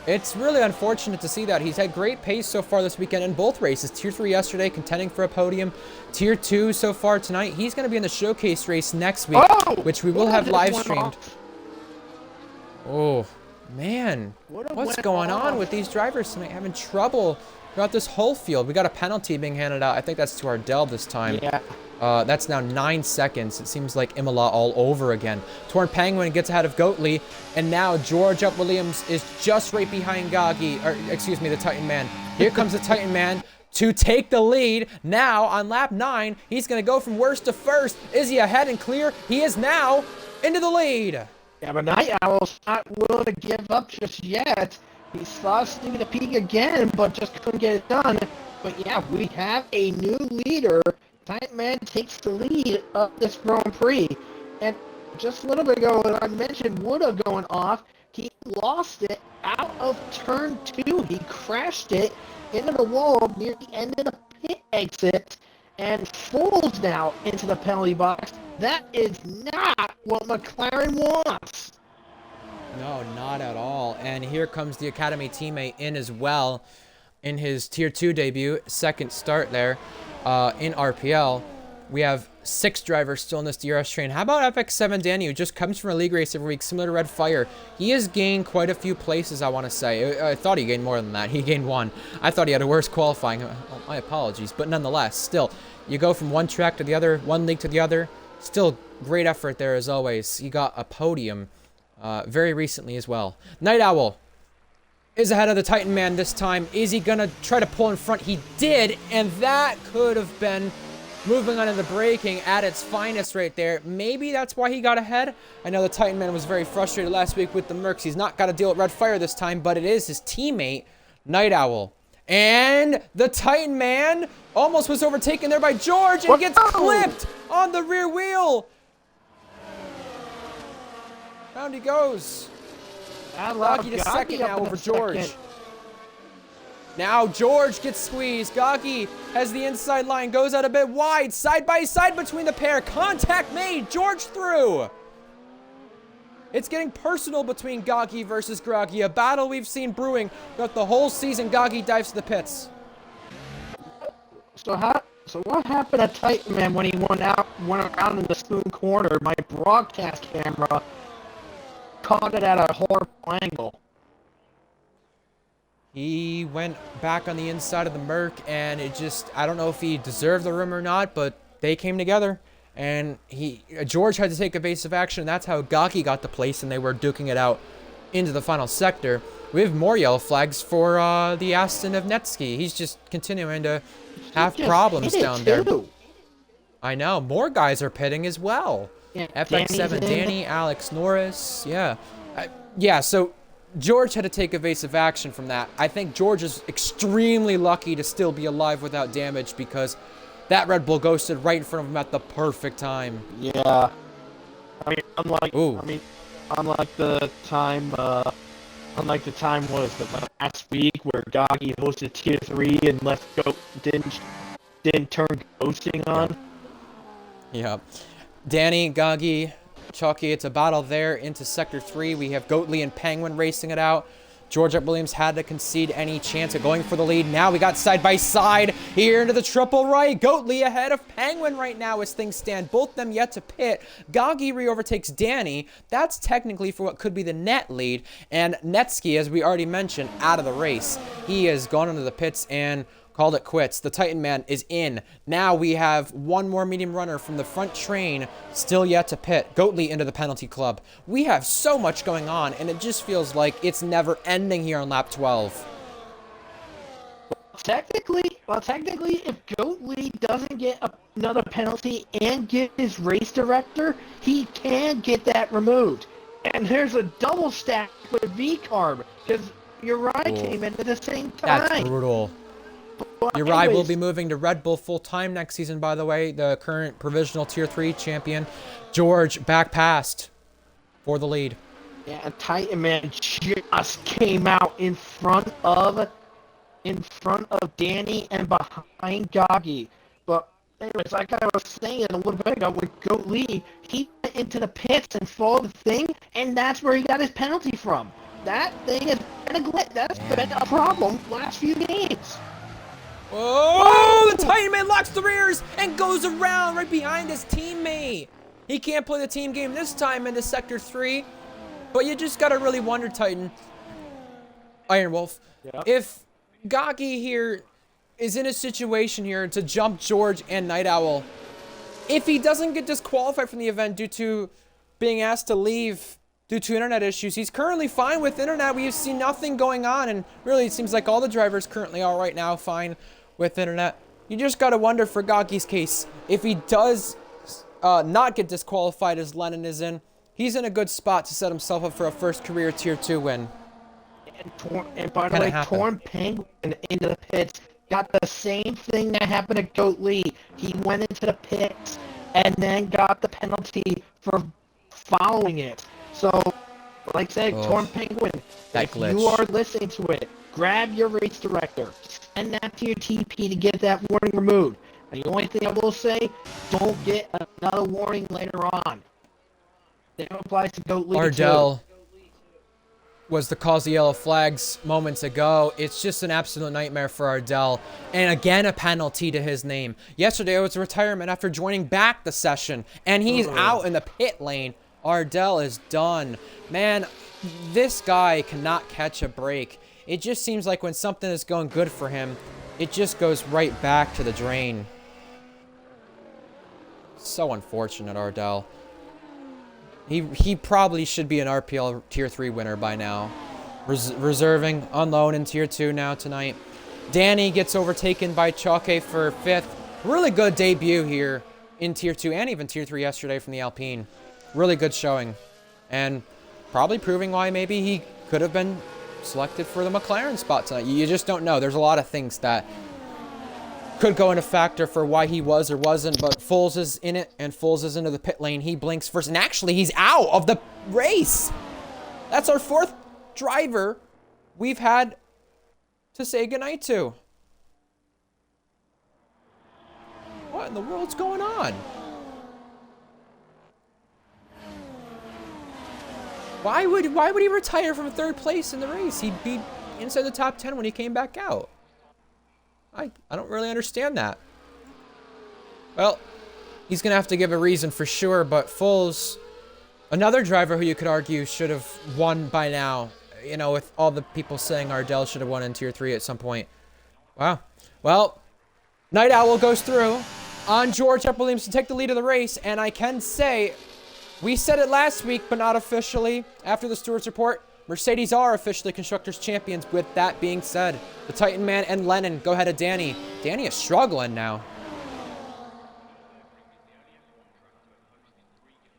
It's really unfortunate to see that. He's had great pace so far this weekend in both races. Tier 3 yesterday, contending for a podium. Tier 2 so far tonight. He's going to be in the showcase race next week, which we will have live streamed. Oh, man. What's going on with these drivers tonight? Having trouble throughout this whole field. We got a penalty being handed out. I think that's to our Dell this time. Yeah. That's now 9 seconds. It seems like Imola all over again. Torn Penguin gets ahead of Goatley, and now George Up Williams is just right behind Goggy, or excuse me, the Titan Man. Here comes the Titan Man to take the lead. Now on lap 9, he's going to go from worst to first. Is he ahead and clear? He is now into the lead. Yeah, but Night Owl's not willing to give up just yet. He saw Stevie the Peak again, but just couldn't get it done. But yeah, we have a new leader. Titan Man takes the lead of this Grand Prix. And just a little bit ago, when I mentioned Woodha going off, he lost it out of turn 2. He crashed it into the wall near the end of the pit exit and falls now into the penalty box. That is not what McLaren wants. No, not at all. And here comes the Academy teammate in as well in his Tier 2 debut, second start there in RPL. We have 6 drivers still in this DRS train. How about FX7 Danny, who just comes from a league race every week, similar to Red Fire? He has gained quite a few places, I want to say. I thought he gained more than that. He gained 1. I thought he had a worse qualifying. My apologies. But nonetheless, still, you go from one track to the other, one league to the other. Still, great effort there as always. He got a podium very recently as well. Night Owl is ahead of the Titan Man this time. Is he going to try to pull in front? He did, and that could have been moving on to the braking at its finest right there. Maybe that's why he got ahead. I know the Titan Man was very frustrated last week with the Mercs. He's not got to deal with Red Fire this time, but it is his teammate, Night Owl. And the Titan Man almost was overtaken there by George and gets clipped on the rear wheel. Round he goes. Goggy to second now over George. Now George gets squeezed. Goggy has the inside line, goes out a bit wide, side by side between the pair. Contact made. George through. It's getting personal between Goggy versus Groggy, a battle we've seen brewing throughout the whole season. Goggy dives to the pits. So what happened to Titan Man when he went around in the spoon corner? My broadcast camera caught it at a horrible angle. He went back on the inside of the Merc, and it just, I don't know if he deserved the room or not, but they came together, and George had to take evasive action, and that's how Goggy got the place, and they were duking it out into the final sector. We have more yellow flags for the Aston of Netsky. He's just continuing to have problems down there. I know, more guys are pitting as well. Yeah, FX7 Danny, Alex Norris, yeah, so George had to take evasive action from that. I think George is extremely lucky to still be alive without damage because that Red Bull ghosted right in front of him at the perfect time. Yeah. I mean, unlike the time was the last week where Goggy hosted Tier 3 and didn't turn ghosting on. Yeah. Danny, Goggy, Chalky, it's a battle there into Sector 3. We have Goatley and Penguin racing it out. George Up Williams had to concede any chance of going for the lead. Now we got side by side here into the triple right. Goatley ahead of Penguin right now as things stand. Both them yet to pit. Goggy re-overtakes Danny. That's technically for what could be the net lead. And Netsky, as we already mentioned, out of the race. He has gone into the pits and called it quits. The Titan Man is in. Now we have one more medium runner from the front train still yet to pit. Goatley into the penalty club. We have so much going on, and it just feels like it's never ending here on lap 12. Technically, Well, technically, if Goat Lee doesn't get another penalty and get his race director, he can get that removed. And there's a double stack with V-Carb, because Uri came in at the same time. That's brutal. But Uri anyways, will be moving to Red Bull full-time next season, by the way. The current provisional Tier 3 champion. George back passed for the lead. Yeah, Titan Man just came out in front of Danny and behind Goggy. But anyways, like I was saying a little bit ago with Goat Lee, he went into the pits and followed the thing, and that's where he got his penalty from. That thing has been been a problem last few games. Oh, the Titan Man locks the rears and goes around right behind his teammate. He can't play the team game this time into Sector 3, but you just gotta really wonder, Titan, Iron Wolf, if Gaki here is in a situation here to jump George and Night Owl. If he doesn't get disqualified from the event due to being asked to leave due to internet issues, he's currently fine with internet. We've seen nothing going on, and really it seems like all the drivers currently are right now fine with internet. You just gotta wonder for Gaki's case, if he does not get disqualified as Lennon is in, he's in a good spot to set himself up for a first career Tier 2 win. And by the way, Torn Penguin into the pits got the same thing that happened to Goat Lee. He went into the pits and then got the penalty for following it. So, like I said, Torn Penguin, if you are listening to it, grab your race director, send that to your TP to get that warning removed. And the only thing I will say, don't get another warning later on. That applies to Goat Lee Ardell was the cause of yellow flags moments ago. It's just an absolute nightmare for Ardell. And again, a penalty to his name. Yesterday, it was a retirement after joining back the session. And he's out in the pit lane. Ardell is done. Man, this guy cannot catch a break. It just seems like when something is going good for him, it just goes right back to the drain. So unfortunate, Ardell. He probably should be an RPL Tier 3 winner by now. Reserving on loan in Tier 2 now tonight. Danny gets overtaken by Chalke for 5th. Really good debut here in Tier 2 and even Tier 3 yesterday from the Alpine. Really good showing. And probably proving why maybe he could have been selected for the McLaren spot tonight. You just don't know. There's a lot of things that could go into factor for why he was or wasn't, but Foles is in it, and Foles is into the pit lane. He blinks first, and actually, he's out of the race. That's our 4th driver we've had to say goodnight to. What in the world's going on? Why would he retire from 3rd place in the race? He'd be inside the top 10 when he came back out. I don't really understand that. Well, he's going to have to give a reason for sure, but Foles, another driver who you could argue should have won by now, you know, with all the people saying Ardell should have won in Tier 3 at some point. Wow. Well, Night Owl goes through on George Williams to take the lead of the race, and I can say, we said it last week, but not officially, after the Stewards report, Mercedes are officially Constructors Champions. With that being said, the Titan Man and Lennon go ahead of Danny. Danny is struggling now.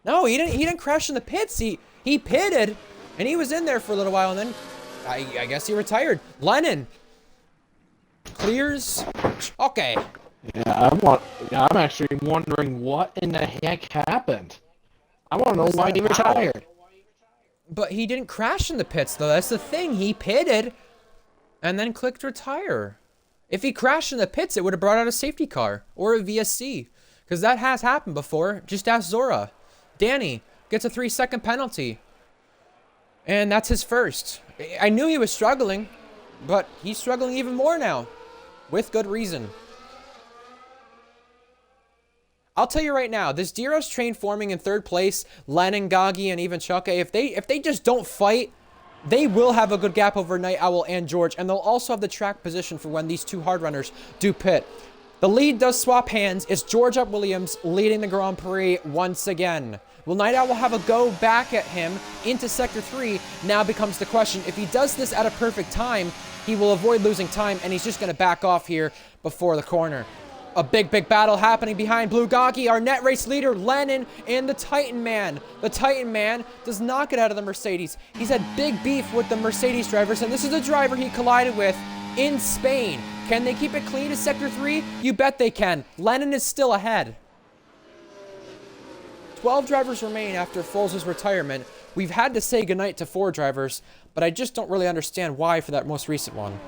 No, he didn't crash in the pits. He pitted, and he was in there for a little while, and then I guess he retired. Lennon clears. Okay. Yeah, I'm actually wondering what in the heck happened. I want to know why he retired. But he didn't crash in the pits, though. That's the thing. He pitted and then clicked retire. If he crashed in the pits, it would have brought out a safety car or a VSC, because that has happened before. Just ask Zora. Danny gets a 3-second penalty, and that's his first. I knew he was struggling, but he's struggling even more now, with good reason. I'll tell you right now, this Diros train forming in 3rd place, Lennon, Gagi, and even Chuck, if they just don't fight, they will have a good gap over Night Owl and George, and they'll also have the track position for when these 2 hard runners do pit. The lead does swap hands. It's George Williams leading the Grand Prix once again. Will Night Owl have a go back at him into Sector 3? Now becomes the question. If he does this at a perfect time, He will avoid losing time, and he's just going to back off here before the corner. A big battle happening behind Blue Gaki, our net race leader, Lennon, and the Titan Man. The Titan Man does not get out of the Mercedes. He's had big beef with the Mercedes drivers, and this is the driver he collided with in Spain. Can they keep it clean to Sector 3? You bet they can. Lennon is still ahead. 12 drivers remain after Foles' retirement. We've had to say goodnight to 4 drivers, but I just don't really understand why for that most recent one.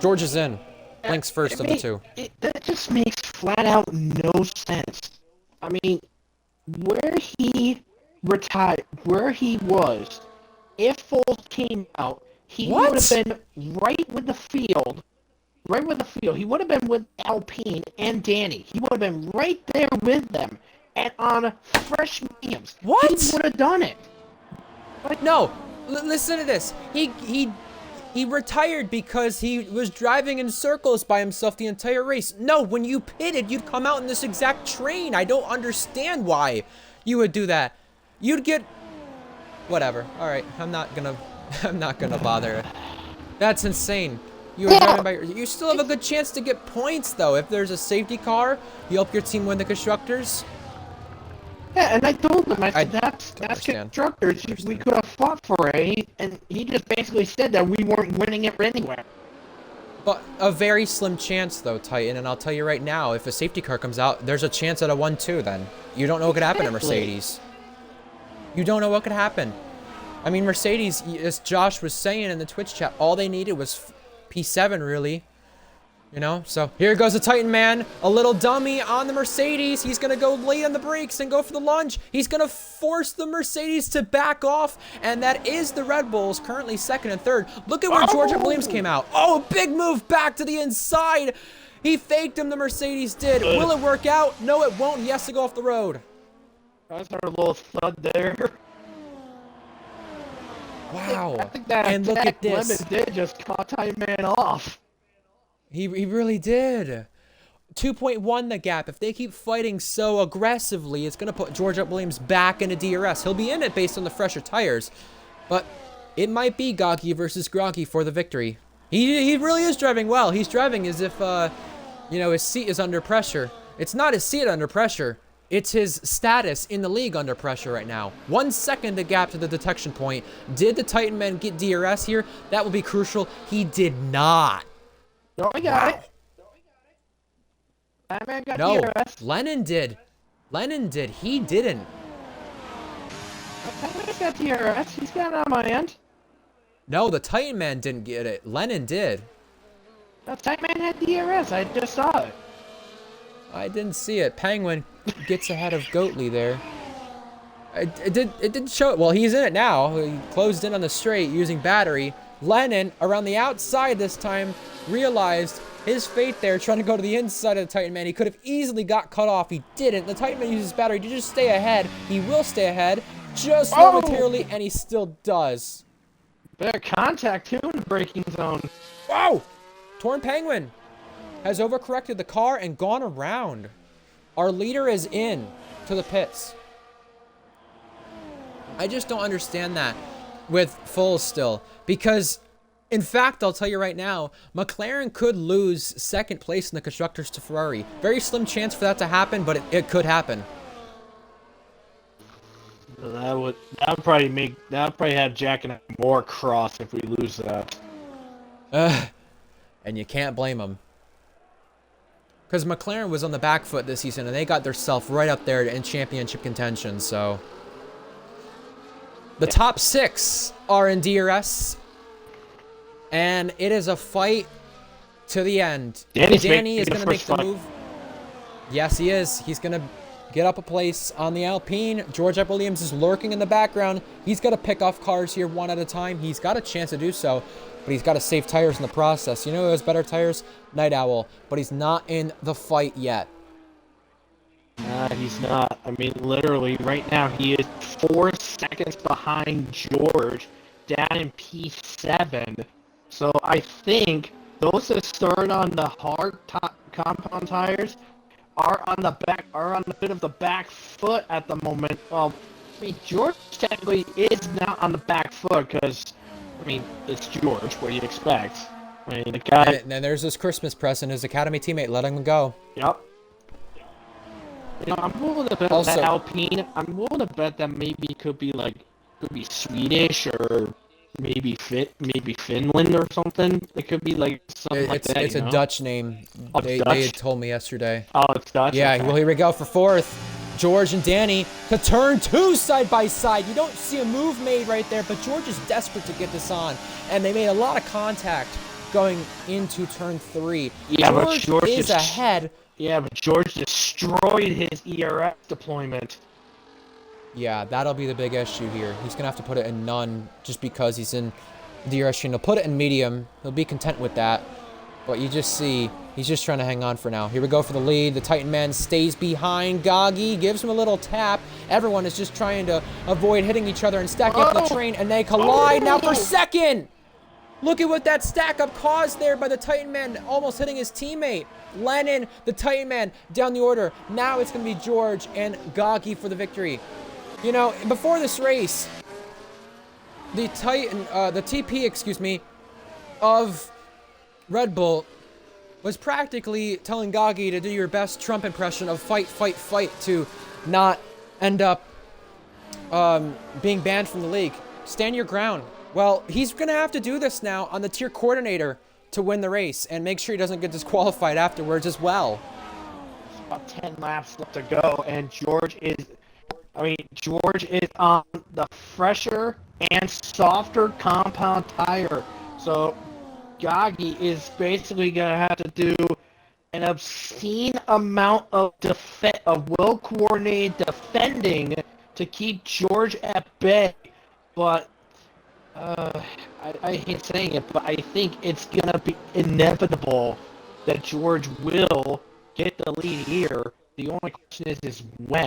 George is in. Blinks first of the 2. That just makes flat out no sense. I mean, where he retired, where he was, if Foles came out, he would have been right with the field. Right with the field. He would have been with Alpine and Danny. He would have been right there with them. And on fresh mediums. What? He would have done it. But no. Listen to this. He retired because he was driving in circles by himself the entire race. No, when you pitted, you'd come out in this exact train. I don't understand why you would do that. You'd get... Whatever. Alright, I'm not gonna bother. That's insane. You were driving by... You still have a good chance to get points, though. If there's a safety car, you help your team win the Constructors. Yeah, and I told him, I said, that's Constructors. We could have fought for it, and he just basically said that we weren't winning it anyway. But a very slim chance, though, Titan, and I'll tell you right now, if a safety car comes out, there's a chance at a 1-2 then. You don't know what could happen to Mercedes. You don't know what could happen. I mean, Mercedes, as Josh was saying in the Twitch chat, all they needed was P7, really. You know, so here goes the Titan Man, a little dummy on the Mercedes. He's going to go late on the brakes and go for the lunge. He's going to force the Mercedes to back off, and that is the Red Bulls, currently 2nd and 3rd. Look at where Georgia Williams came out. Oh, big move back to the inside. He faked him, the Mercedes did. Will it work out? No, it won't. He has to go off the road. That's our little thud there. Wow. I think that and look at this. Lemon did just caught Titan Man off. He really did. 2.1 the gap. If they keep fighting so aggressively, it's going to put George Williams back into DRS. He'll be in it based on the fresher tires. But it might be Gaki versus Groggy for the victory. He really is driving well. He's driving as if, you know, his seat is under pressure. It's not his seat under pressure. It's his status in the league under pressure right now. 1 second the gap to the detection point. Did the Titan Man get DRS here? That will be crucial. He did not. No, I got it. That man got DRS. Lennon did. Lennon did. He didn't. That man's got DRS. He's got it on my end. No, the Titan Man didn't get it. Lennon did. The Titan Man had DRS. I just saw it. I didn't see it. Penguin gets ahead of Goatley there. It didn't show it. Well, he's in it now. He closed in on the straight using battery. Lennon, around the outside this time, realized his fate there, trying to go to the inside of the Titan Man. He could have easily got cut off. He didn't. The Titan Man uses battery to just stay ahead. He will stay ahead, just momentarily, and he still does. Better contact too in the braking zone. Wow! Torn Penguin has overcorrected the car and gone around. Our leader is in to the pits. I just don't understand that with Foles still, because in fact, I'll tell you right now, McLaren could lose 2nd place in the Constructors to Ferrari. Very slim chance for that to happen, but it could happen. That would probably have Jack and I more cross if we lose that. And you can't blame him. Because McLaren was on the back foot this season, and they got themselves right up there in championship contention, so... The top 6 are in DRS, and it is a fight to the end. Danny is going to make the move. Yes, he is. He's going to get up a place on the Alpine. George Williams is lurking in the background. He's got to pick off cars here one at a time. He's got a chance to do so, but he's got to save tires in the process. You know who has better tires? Night Owl, but he's not in the fight yet. He's not. I mean, literally, right now, he is 4 seconds behind George, down in P7. So I think those that start on the hard compound tires are on the bit of the back foot at the moment. Well, I mean, George technically is not on the back foot because, I mean, it's George. What do you expect? I mean, the guy. And then there's his Christmas present, his academy teammate letting him go. Yep. I'm willing to bet Also, that Alpine. I'm willing to bet that maybe could be Swedish or maybe Finland or something. It could be like something like that. It's a Dutch name. Oh, They Dutch? had told me yesterday. Oh, it's Dutch. Yeah, okay. well, here we go for fourth. George and Danny to turn 2 side by side. You don't see a move made right there, but George is desperate to get this on. And they made a lot of contact going into turn 3. Yeah, George is ahead. Yeah, but George destroyed his ERX deployment. Yeah, that'll be the big issue here. He's going to have to put it in none just because he's in the DRS screen. He'll put it in medium. He'll be content with that. But you just see, he's just trying to hang on for now. Here we go for the lead. The Titan Man stays behind Goggy, gives him a little tap. Everyone is just trying to avoid hitting each other and stacking up the train, and they collide now for second. Look at what that stack up caused there by the Titan Man almost hitting his teammate. Lennon, the Titan Man, down the order. Now it's going to be George and Goggy for the victory. You know, before this race, the TP, of Red Bull was practically telling Goggy to do your best Trump impression of fight, fight, fight to not end up being banned from the league. Stand your ground. Well, he's going to have to do this now on the tier coordinator to win the race and make sure he doesn't get disqualified afterwards as well. About 10 laps left to go, and George is on the fresher and softer compound tire. So Goggy is basically going to have to do an obscene amount of well-coordinated defending to keep George at bay. But I hate saying it, but I think it's going to be inevitable that George will get the lead here. The only question is when.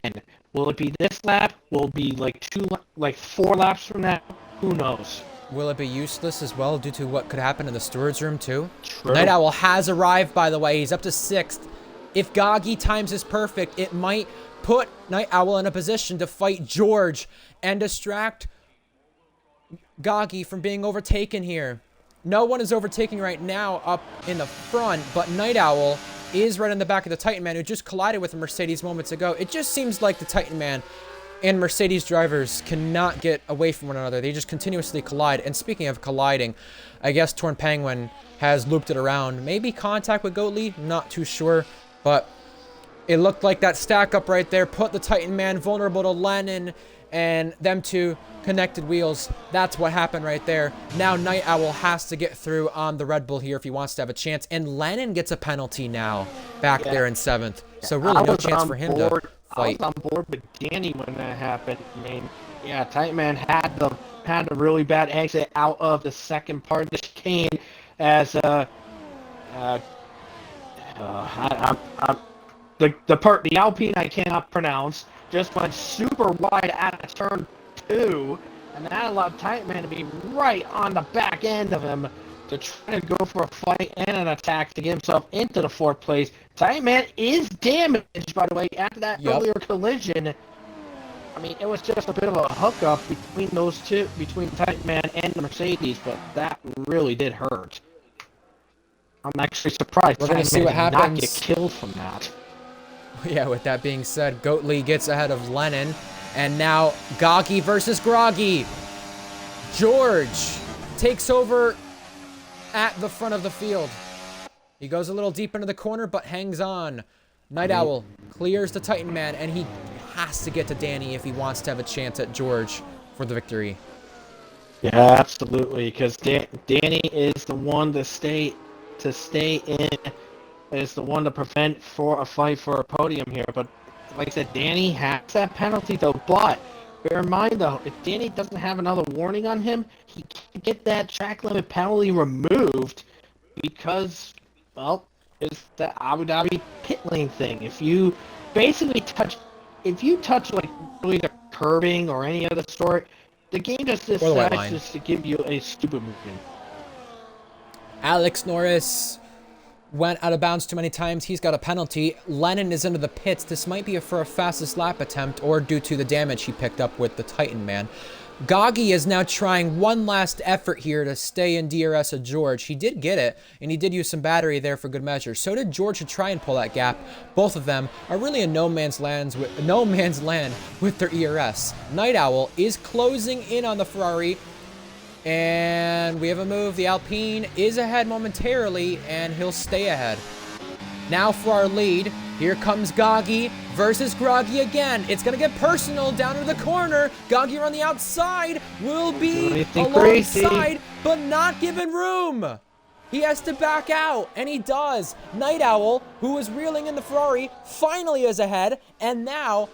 Will it be this lap? Will it be like 4 laps from now? Who knows? Will it be useless as well due to what could happen in the steward's room too? True. Night Owl has arrived, by the way. He's up to 6th. If Goggy times is perfect, it might put Night Owl in a position to fight George and distract Goggy from being overtaken here. No one is overtaking right now up in the front, but Night Owl is right in the back of the Titan Man, who just collided with a Mercedes moments ago. It just seems like the Titan Man and Mercedes drivers cannot get away from one another. They just continuously collide. And speaking of colliding, I guess Torn Penguin has looped it around. Maybe contact with Goatly, not too sure. But it looked like that stack up right there put the Titan Man vulnerable to Lennon, and them two connected wheels. That's what happened right there. Now Night Owl has to get through on the Red Bull here if he wants to have a chance. And Lennon gets a penalty now back there in 7th. So really no chance for him to fight. I was on board with Danny when that happened. I mean, yeah, Titan Man had a really bad exit out of the second part of the chicane as the Alpine I cannot pronounce just went super wide out of turn 2, and that allowed Titan Man to be right on the back end of him to try to go for a fight and an attack to get himself into the 4th place. Titan Man is damaged, by the way, after that earlier collision. I mean, it was just a bit of a hookup between those two, between Titan Man and the Mercedes, but that really did hurt. I'm actually surprised We're going to see what happens. Not get killed from that. Yeah, with that being said, Goatly gets ahead of Lennon. And now, Goggy versus Groggy. George takes over at the front of the field. He goes a little deep into the corner, but hangs on. Night Owl clears the Titan Man, and he has to get to Danny if he wants to have a chance at George for the victory. Yeah, absolutely, because Danny is the one to stay in, is the one to prevent for a fight for a podium here. But like I said, Danny has that penalty though. But bear in mind though, if Danny doesn't have another warning on him, he can't get that track limit penalty removed because, well, it's the Abu Dhabi pit lane thing. If you basically touch like really the curbing or any other sort, the game just decides just to give you a stupid movement. Alex Norris went out of bounds too many times. He's got a penalty. Lennon is into the pits. This might be for a fastest lap attempt or due to the damage he picked up with the Titan Man. Goggy is now trying one last effort here to stay in DRS of George. He did get it, and he did use some battery there for good measure. So did George to try and pull that gap. Both of them are really in no man's land with their ERS. Night Owl is closing in on the Ferrari, and we have a move. The Alpine is ahead momentarily, and he'll stay ahead. Now for our lead, here comes Goggy versus Groggy again. It's going to get personal down to the corner. Goggy on the outside will be alongside, but not given room. He has to back out, and he does. Night Owl, who was reeling in the Ferrari, finally is ahead, and now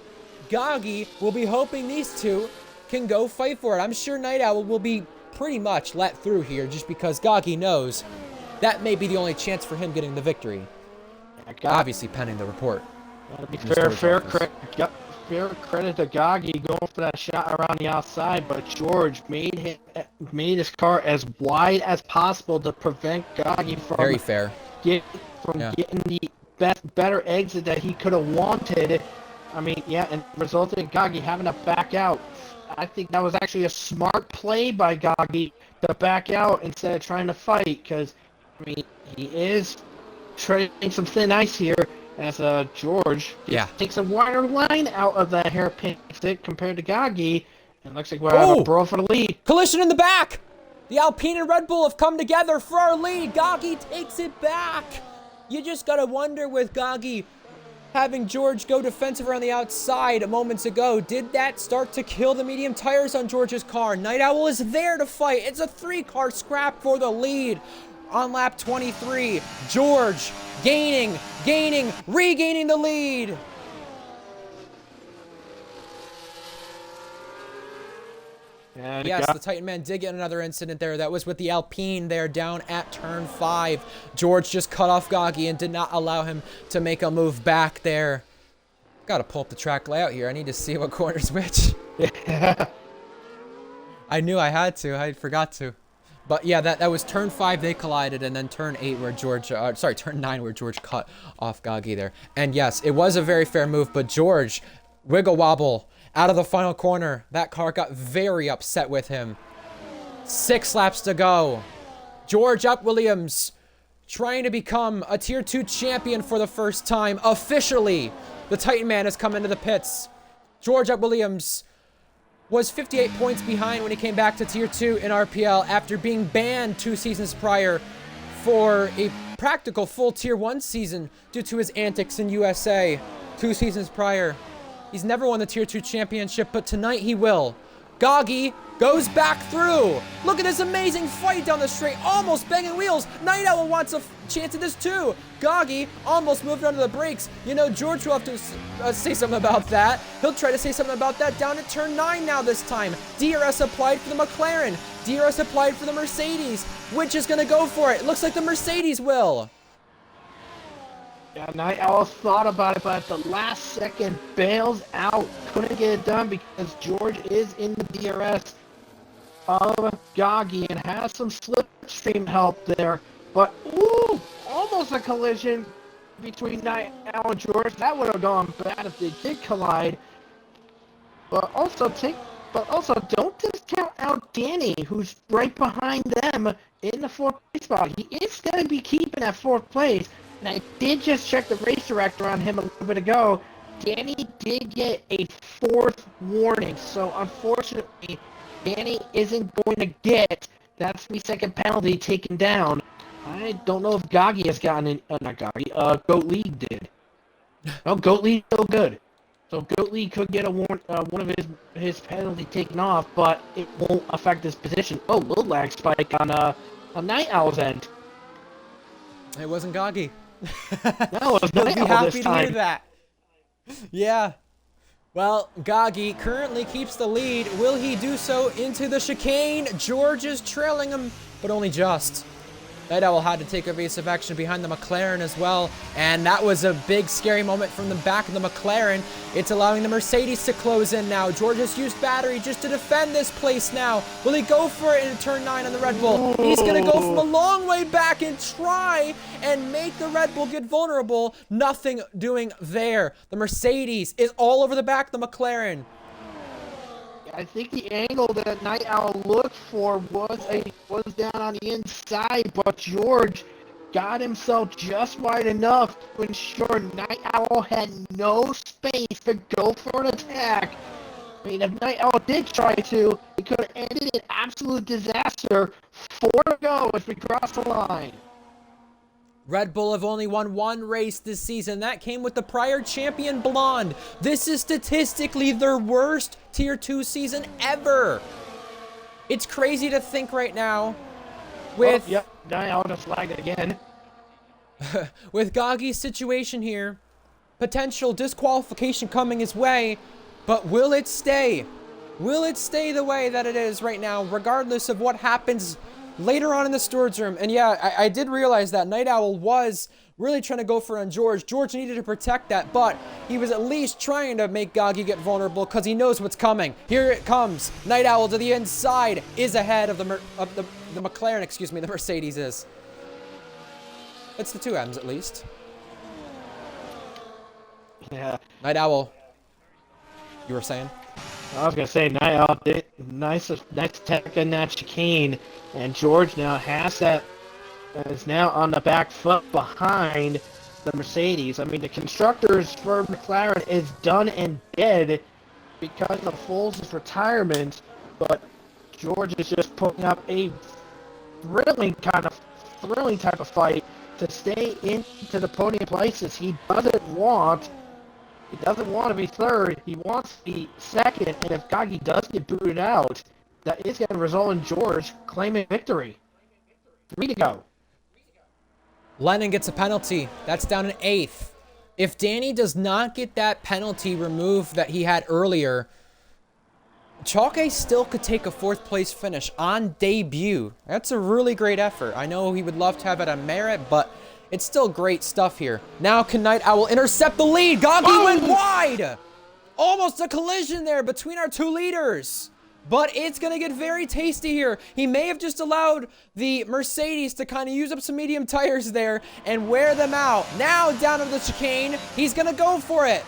Goggy will be hoping these two can go fight for it. I'm sure Night Owl will be pretty much let through here just because Goggy knows that may be the only chance for him getting the victory. Obviously pending the report. Gotta be fair credit to Goggy going for that shot around the outside, but George made his car as wide as possible to prevent Goggy from getting the better exit that he could have wanted. I mean, yeah, and resulted in Goggy having to back out. I think that was actually a smart play by Goggy to back out instead of trying to fight, because I mean he is trading some thin ice here as George takes a wider line out of that hairpin exit compared to Goggy, and looks like we'll have a brawl for the lead. Collision in the back! The Alpine and Red Bull have come together for our lead. Goggy takes it back. You just gotta wonder with Goggy having George go defensive around the outside moments ago, did that start to kill the medium tires on George's car? Night Owl is there to fight. It's a 3-car scrap for the lead. On lap 23, George regaining the lead. And yes, the Titan Man did get another incident there. That was with the Alpine there down at turn 5. George just cut off Goggy and did not allow him to make a move back there. Gotta pull up the track layout here. I need to see what corner's which. I knew I had to. I forgot to. But yeah, that was turn 5 they collided, and then turn 8 where George, turn 9 where George cut off Goggy there. And yes, it was a very fair move, but George, wiggle wobble, out of the final corner. That car got very upset with him. 6 laps to go. George Williams trying to become a Tier 2 champion for the first time. Officially, the Titan Man has come into the pits. George Williams was 58 points behind when he came back to Tier 2 in RPL after being banned 2 seasons prior for a practical full Tier 1 season due to his antics in USA 2 seasons prior. He's never won the Tier 2 championship, but tonight he will. Goggy goes back through. Look at this amazing fight down the straight, almost banging wheels. Night Owl wants a chance at this too. Goggy almost moved under the brakes. You know, George will have to say something about that. He'll try to say something about that down at turn 9 now this time. DRS applied for the McLaren. DRS applied for the Mercedes. Which is going to go for it? It looks like the Mercedes will. Yeah, Night Owl thought about it, but at the last second bails out. Couldn't get it done because George is in the DRS of Goggy and has some slipstream help there. But, ooh, almost a collision between Night Owl and George. That would have gone bad if they did collide. But also don't discount out Danny, who's right behind them in the 4th place spot. He is going to be keeping that 4th place. And I did just check the race director on him a little bit ago. Danny did get a 4th warning, so unfortunately, Danny isn't going to get that 3-second penalty taken down. I don't know if Goggy has gotten it. Not Goggy. Goat League did. No, Goat League still good. So Goat League could get one of his penalty taken off, but it won't affect his position. Oh, little lag spike on Night Owl's end. It wasn't Goggy. No, it was He'll Night be Owl happy this to hear time. that. Yeah. Well, Goggy currently keeps the lead. Will he do so into the chicane? George is trailing him, but only just. Night Owl had to take evasive action behind the McLaren as well, and that was a big scary moment from the back of the McLaren. It's allowing the Mercedes to close in now. George has used battery just to defend this place now. Will he go for it in turn 9 on the Red Bull? He's going to go from a long way back and try and make the Red Bull get vulnerable. Nothing doing there. The Mercedes is all over the back of the McLaren. I think the angle that Night Owl looked for was down on the inside, but George got himself just wide enough to ensure Night Owl had no space to go for an attack. I mean, if Night Owl did try to, it could have ended in absolute disaster. 4 to go as we cross the line. Red Bull have only won one race this season. That came with the prior champion Blonde. This is statistically their worst Tier 2 season ever. It's crazy to think right now with... Oh, yep, Night Owl just flagged it again. with Goggy's situation here, potential disqualification coming his way, but will it stay? Will it stay the way that it is right now, regardless of what happens later on in the stewards room? And yeah, I did realize that Night Owl was really trying to go for on George. George needed to protect that, but he was at least trying to make Goggy get vulnerable because he knows what's coming. Here it comes. Night Owl to the inside is ahead of the McLaren, excuse me, the Mercedes is. It's the 2Ms at least. Yeah. Night Owl, you were saying? I was gonna say Night Owl did nice attack in that chicane, and George now is now on the back foot behind the Mercedes. I mean, the constructors for McLaren is done and dead because of Foles' retirement, but George is just putting up a thrilling type of fight to stay into the podium places. He doesn't want to be third. He wants to be second. And if Goggy does get booted out, that is going to result in George claiming victory. 3 to go. Lennon gets a penalty. That's down in 8th. If Danny does not get that penalty removed that he had earlier, Chalke still could take a 4th place finish on debut. That's a really great effort. I know he would love to have it on merit, but it's still great stuff here. Now can Night Owl intercept the lead? Goggy went wide! Almost a collision there between our 2 leaders. But it's going to get very tasty here. He may have just allowed the Mercedes to kind of use up some medium tires there and wear them out. Now down to the chicane. He's going to go for it.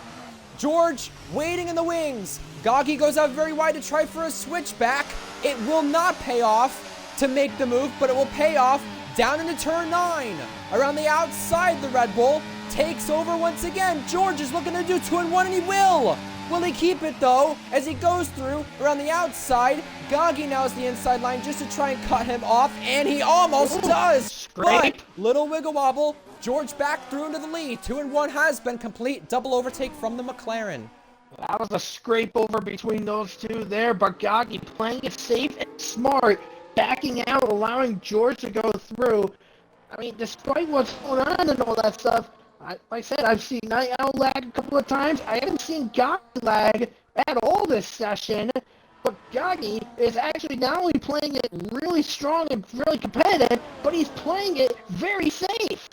George waiting in the wings. Goggy goes out very wide to try for a switchback. It will not pay off to make the move, but it will pay off down into turn 9. Around the outside, the Red Bull takes over once again. George is looking to do 2-1, and he will. Will he keep it, though, as he goes through around the outside? Goggy now is the inside line just to try and cut him off, and he almost does. But little wiggle wobble. George back through into the lead. 2-1 has been complete. Double overtake from the McLaren. That was a scrape over between those 2 there, but Goggy playing it safe and smart, backing out, allowing George to go through. I mean, despite what's going on and all that stuff, like I said, I've seen Night Owl lag a couple of times. I haven't seen Goggy lag at all this session, but Goggy is actually not only playing it really strong and really competitive, but he's playing it very safe.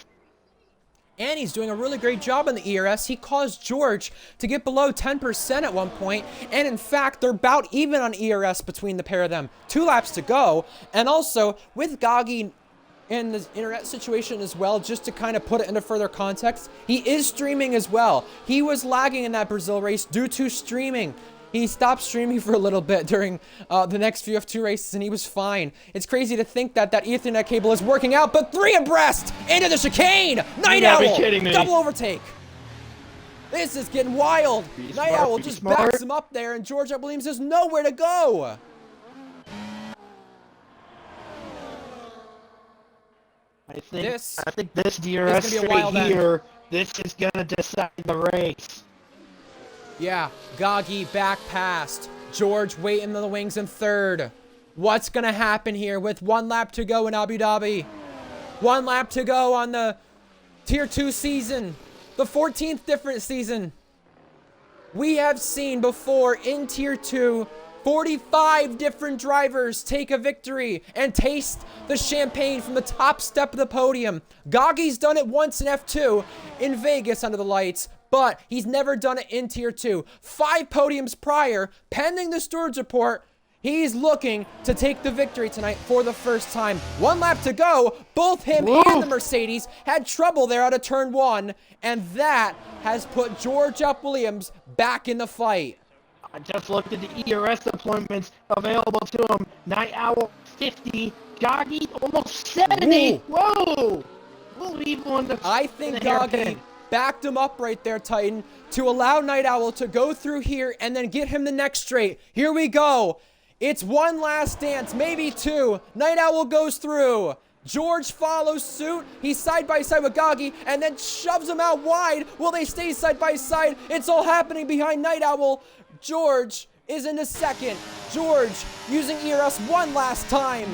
And he's doing a really great job in the ERS. He caused George to get below 10% at one point. And in fact, they're about even on ERS between the pair of them. 2 laps to go. And also, with Goggy in the internet situation as well, just to kind of put it into further context, he is streaming as well. He was lagging in that Brazil race due to streaming. He stopped streaming for a little bit during the next few F2 races, and he was fine. It's crazy to think that that Ethernet cable is working out, but 3 abreast into the chicane. Night Owl, double overtake. This is getting wild. Night Owl just backs him up there, and George Williams has nowhere to go. I think this DRS straight here, this is gonna decide the race. Yeah, Goggy back past. George waiting in the wings in 3rd. What's gonna happen here with 1 lap to go in Abu Dhabi? 1 lap to go on the Tier 2 season. The 14th different season. We have seen before in Tier 2, 45 different drivers take a victory and taste the champagne from the top step of the podium. Goggy's done it once in F2 in Vegas under the lights, but he's never done it in Tier 2. 5 podiums prior, pending the stewards report. He's looking to take the victory tonight for the first time. 1 lap to go. Both him and the Mercedes had trouble there out of turn 1, and that has put George Williams back in the fight. I just looked at the ERS deployments available to him. Night Owl 50, Goggy almost 70. Ooh. Whoa! We'll leave one. I think Goggy backed him up right there, Titan, to allow Night Owl to go through here and then get him the next straight. Here we go. It's one last dance, maybe two. Night Owl goes through. George follows suit. He's side by side with Goggy and then shoves him out wide. Will they stay side by side? It's all happening behind Night Owl. George is in the second. George using ERS one last time.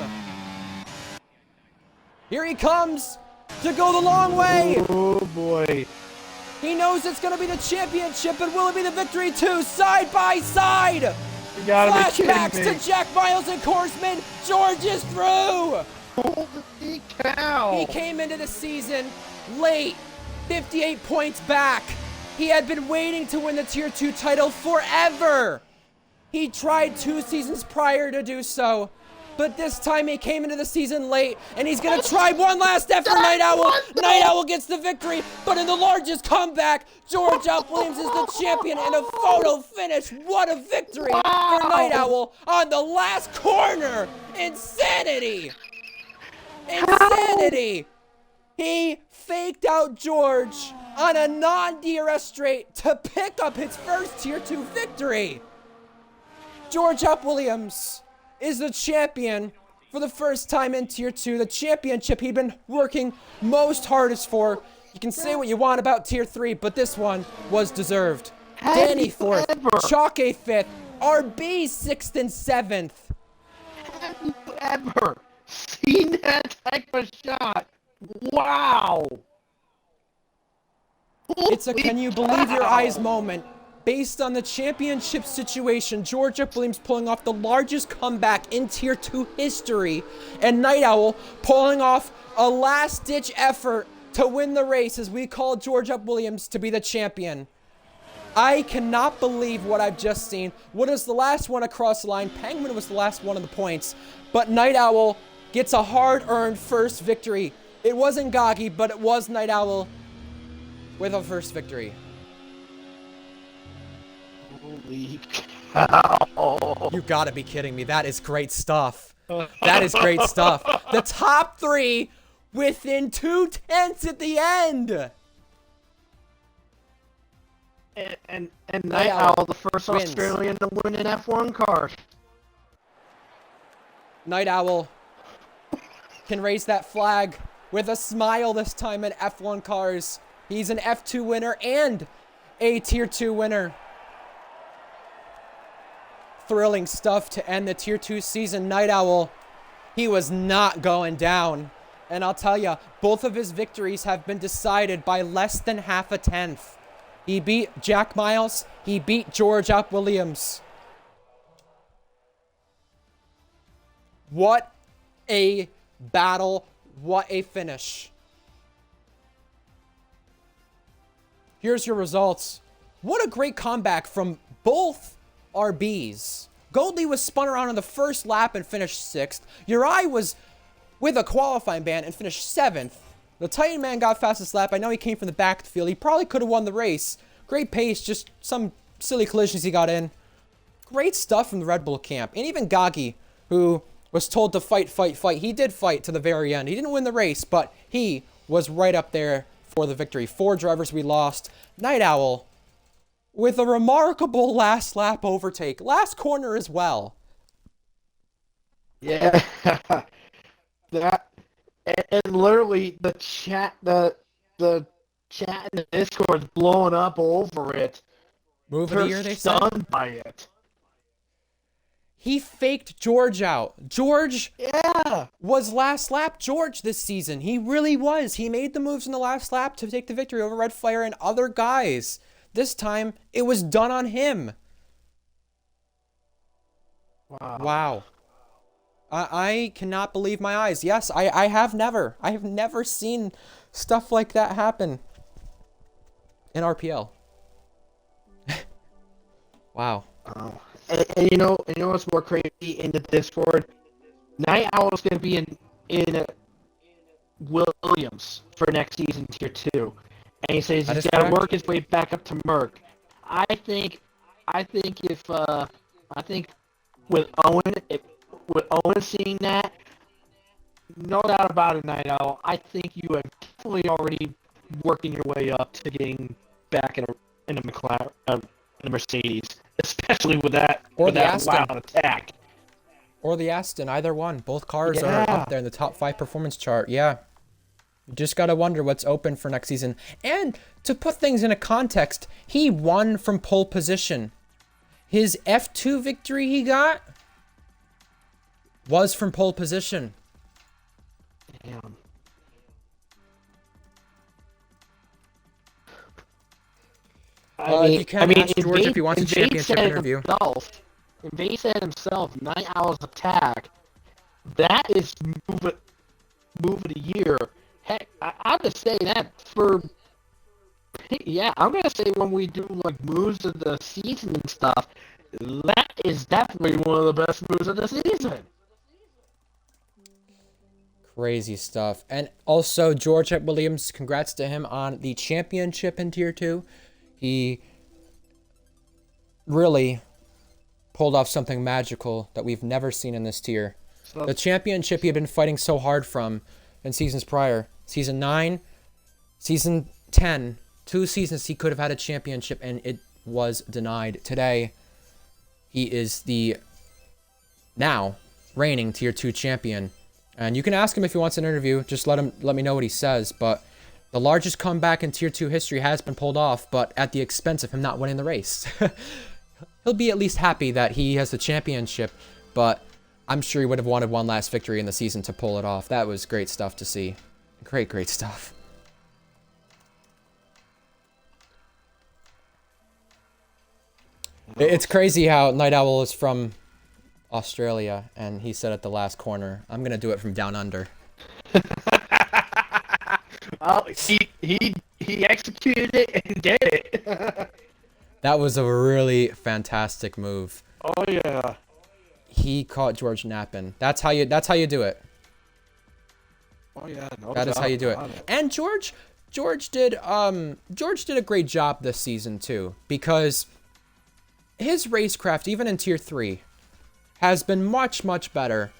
Here he comes to go the long way. Oh boy. He knows it's going to be the championship, but will it be the victory too? Side by side. You gotta Flashbacks be kidding me. to Jack Miles and Korsman. George is through. Holy cow. He came into the season late, 58 points back. He had been waiting to win the Tier 2 title forever. He tried 2 seasons prior to do so, but this time he came into the season late, and he's gonna try one last effort. Night Owl. Night Owl gets the victory, but in the largest comeback, George Williams is the champion in a photo finish. What a victory for Night Owl on the last corner. Insanity. Insanity! He faked out George on a non-DRS straight to pick up his first Tier 2 victory. George Williams is the champion for the first time in Tier 2, the championship he'd been working most hardest for. You can say what you want about Tier 3, but this one was deserved. Danny 4th, Chalke 5th, RB 6th and 7th. Have you ever seen that type of shot? Wow! It's a can you believe your eyes moment. Based on the championship situation, George Williams pulling off the largest comeback in Tier 2 history, and Night Owl pulling off a last-ditch effort to win the race as we call George Williams to be the champion. I cannot believe what I've just seen. What is the last one across the line? Penguin was the last one of the points, but Night Owl gets a hard-earned first victory. It wasn't Goggy, but it was Night Owl with a first victory. Holy cow! You gotta be kidding me. That is great stuff. That is great stuff. The top 3 within 2/10 at the end. And Night Owl, the first wins. Australian to win an F1 car. Night Owl can raise that flag with a smile this time in F1 cars. He's an F2 winner and a Tier 2 winner. Thrilling stuff to end the Tier 2 season. Night Owl, he was not going down. And I'll tell you, both of his victories have been decided by less than half a tenth. He beat Jack Miles. He beat George Williams. What a battle. What a finish. Here's your results. What a great comeback from both RBs. Goldie was spun around on the first lap and finished 6th. Uri was with a qualifying ban and finished 7th. The Titan Man got fastest lap. I know he came from the back of the field. He probably could have won the race. Great pace, just some silly collisions he got in. Great stuff from the Red Bull camp. And even Goggy, who was told to fight. He did fight to the very end. He didn't win the race, but he was right up there for the victory. 4 drivers we lost. Night Owl with a remarkable last lap overtake. Last corner as well. Yeah. That and literally the chat the chat in the Discord is blowing up over it. Move of the year, they said. Stunned by it. He faked George out. George Yeah. was last lap George this season. He really was. He made the moves in the last lap to take the victory over Red Fire and other guys. This time, it was done on him. Wow. I cannot believe my eyes. Yes, I have never seen stuff like that happen in RPL. Wow. Oh. And you know what's more crazy in the Discord? Night Owl's gonna be in Williams for next season Tier 2, and he says he's gotta work his way back up to Merc. I think I think I think with Owen seeing that, no doubt about it, Night Owl. I think you have definitely already working your way up to getting back in a McLaren, in a Mercedes, especially with that Or the wild Aston. attack. Or the Aston, either one. Both cars are Yeah. up there in the top 5 performance chart. Yeah. You just gotta wonder what's open for next season. And to put things into context, he won from pole position. His F2 victory he got was from pole position. Damn. You can ask George if he wants a championship interview. Invade said himself, 9 hours attack. That is move of the year. Heck, I'm just saying that for. Yeah, I'm gonna say when we do like moves of the season and stuff, that is definitely one of the best moves of the season. Crazy stuff. And also, George Williams, congrats to him on the championship in Tier 2. He really pulled off something magical that we've never seen in this tier. The championship he had been fighting so hard from in seasons prior. Season 9, Season 10, 2 seasons he could have had a championship and it was denied. Today, he is the now reigning Tier 2 champion. And you can ask him if he wants an interview. Just let me know what he says. But the largest comeback in Tier 2 history has been pulled off, but at the expense of him not winning the race. He'll be at least happy that he has the championship, but I'm sure he would have wanted one last victory in the season to pull it off. That was great stuff to see. Great stuff. It's crazy how Night Owl is from Australia, and he said at the last corner, I'm going to do it from down under. Oh, he executed it and did it. That was a really fantastic move. Oh yeah. He caught George napping. That's how you do it. Oh yeah. No That is how you do it. doubt about And George did a great job this season too, because his racecraft, even in Tier 3, has been much better.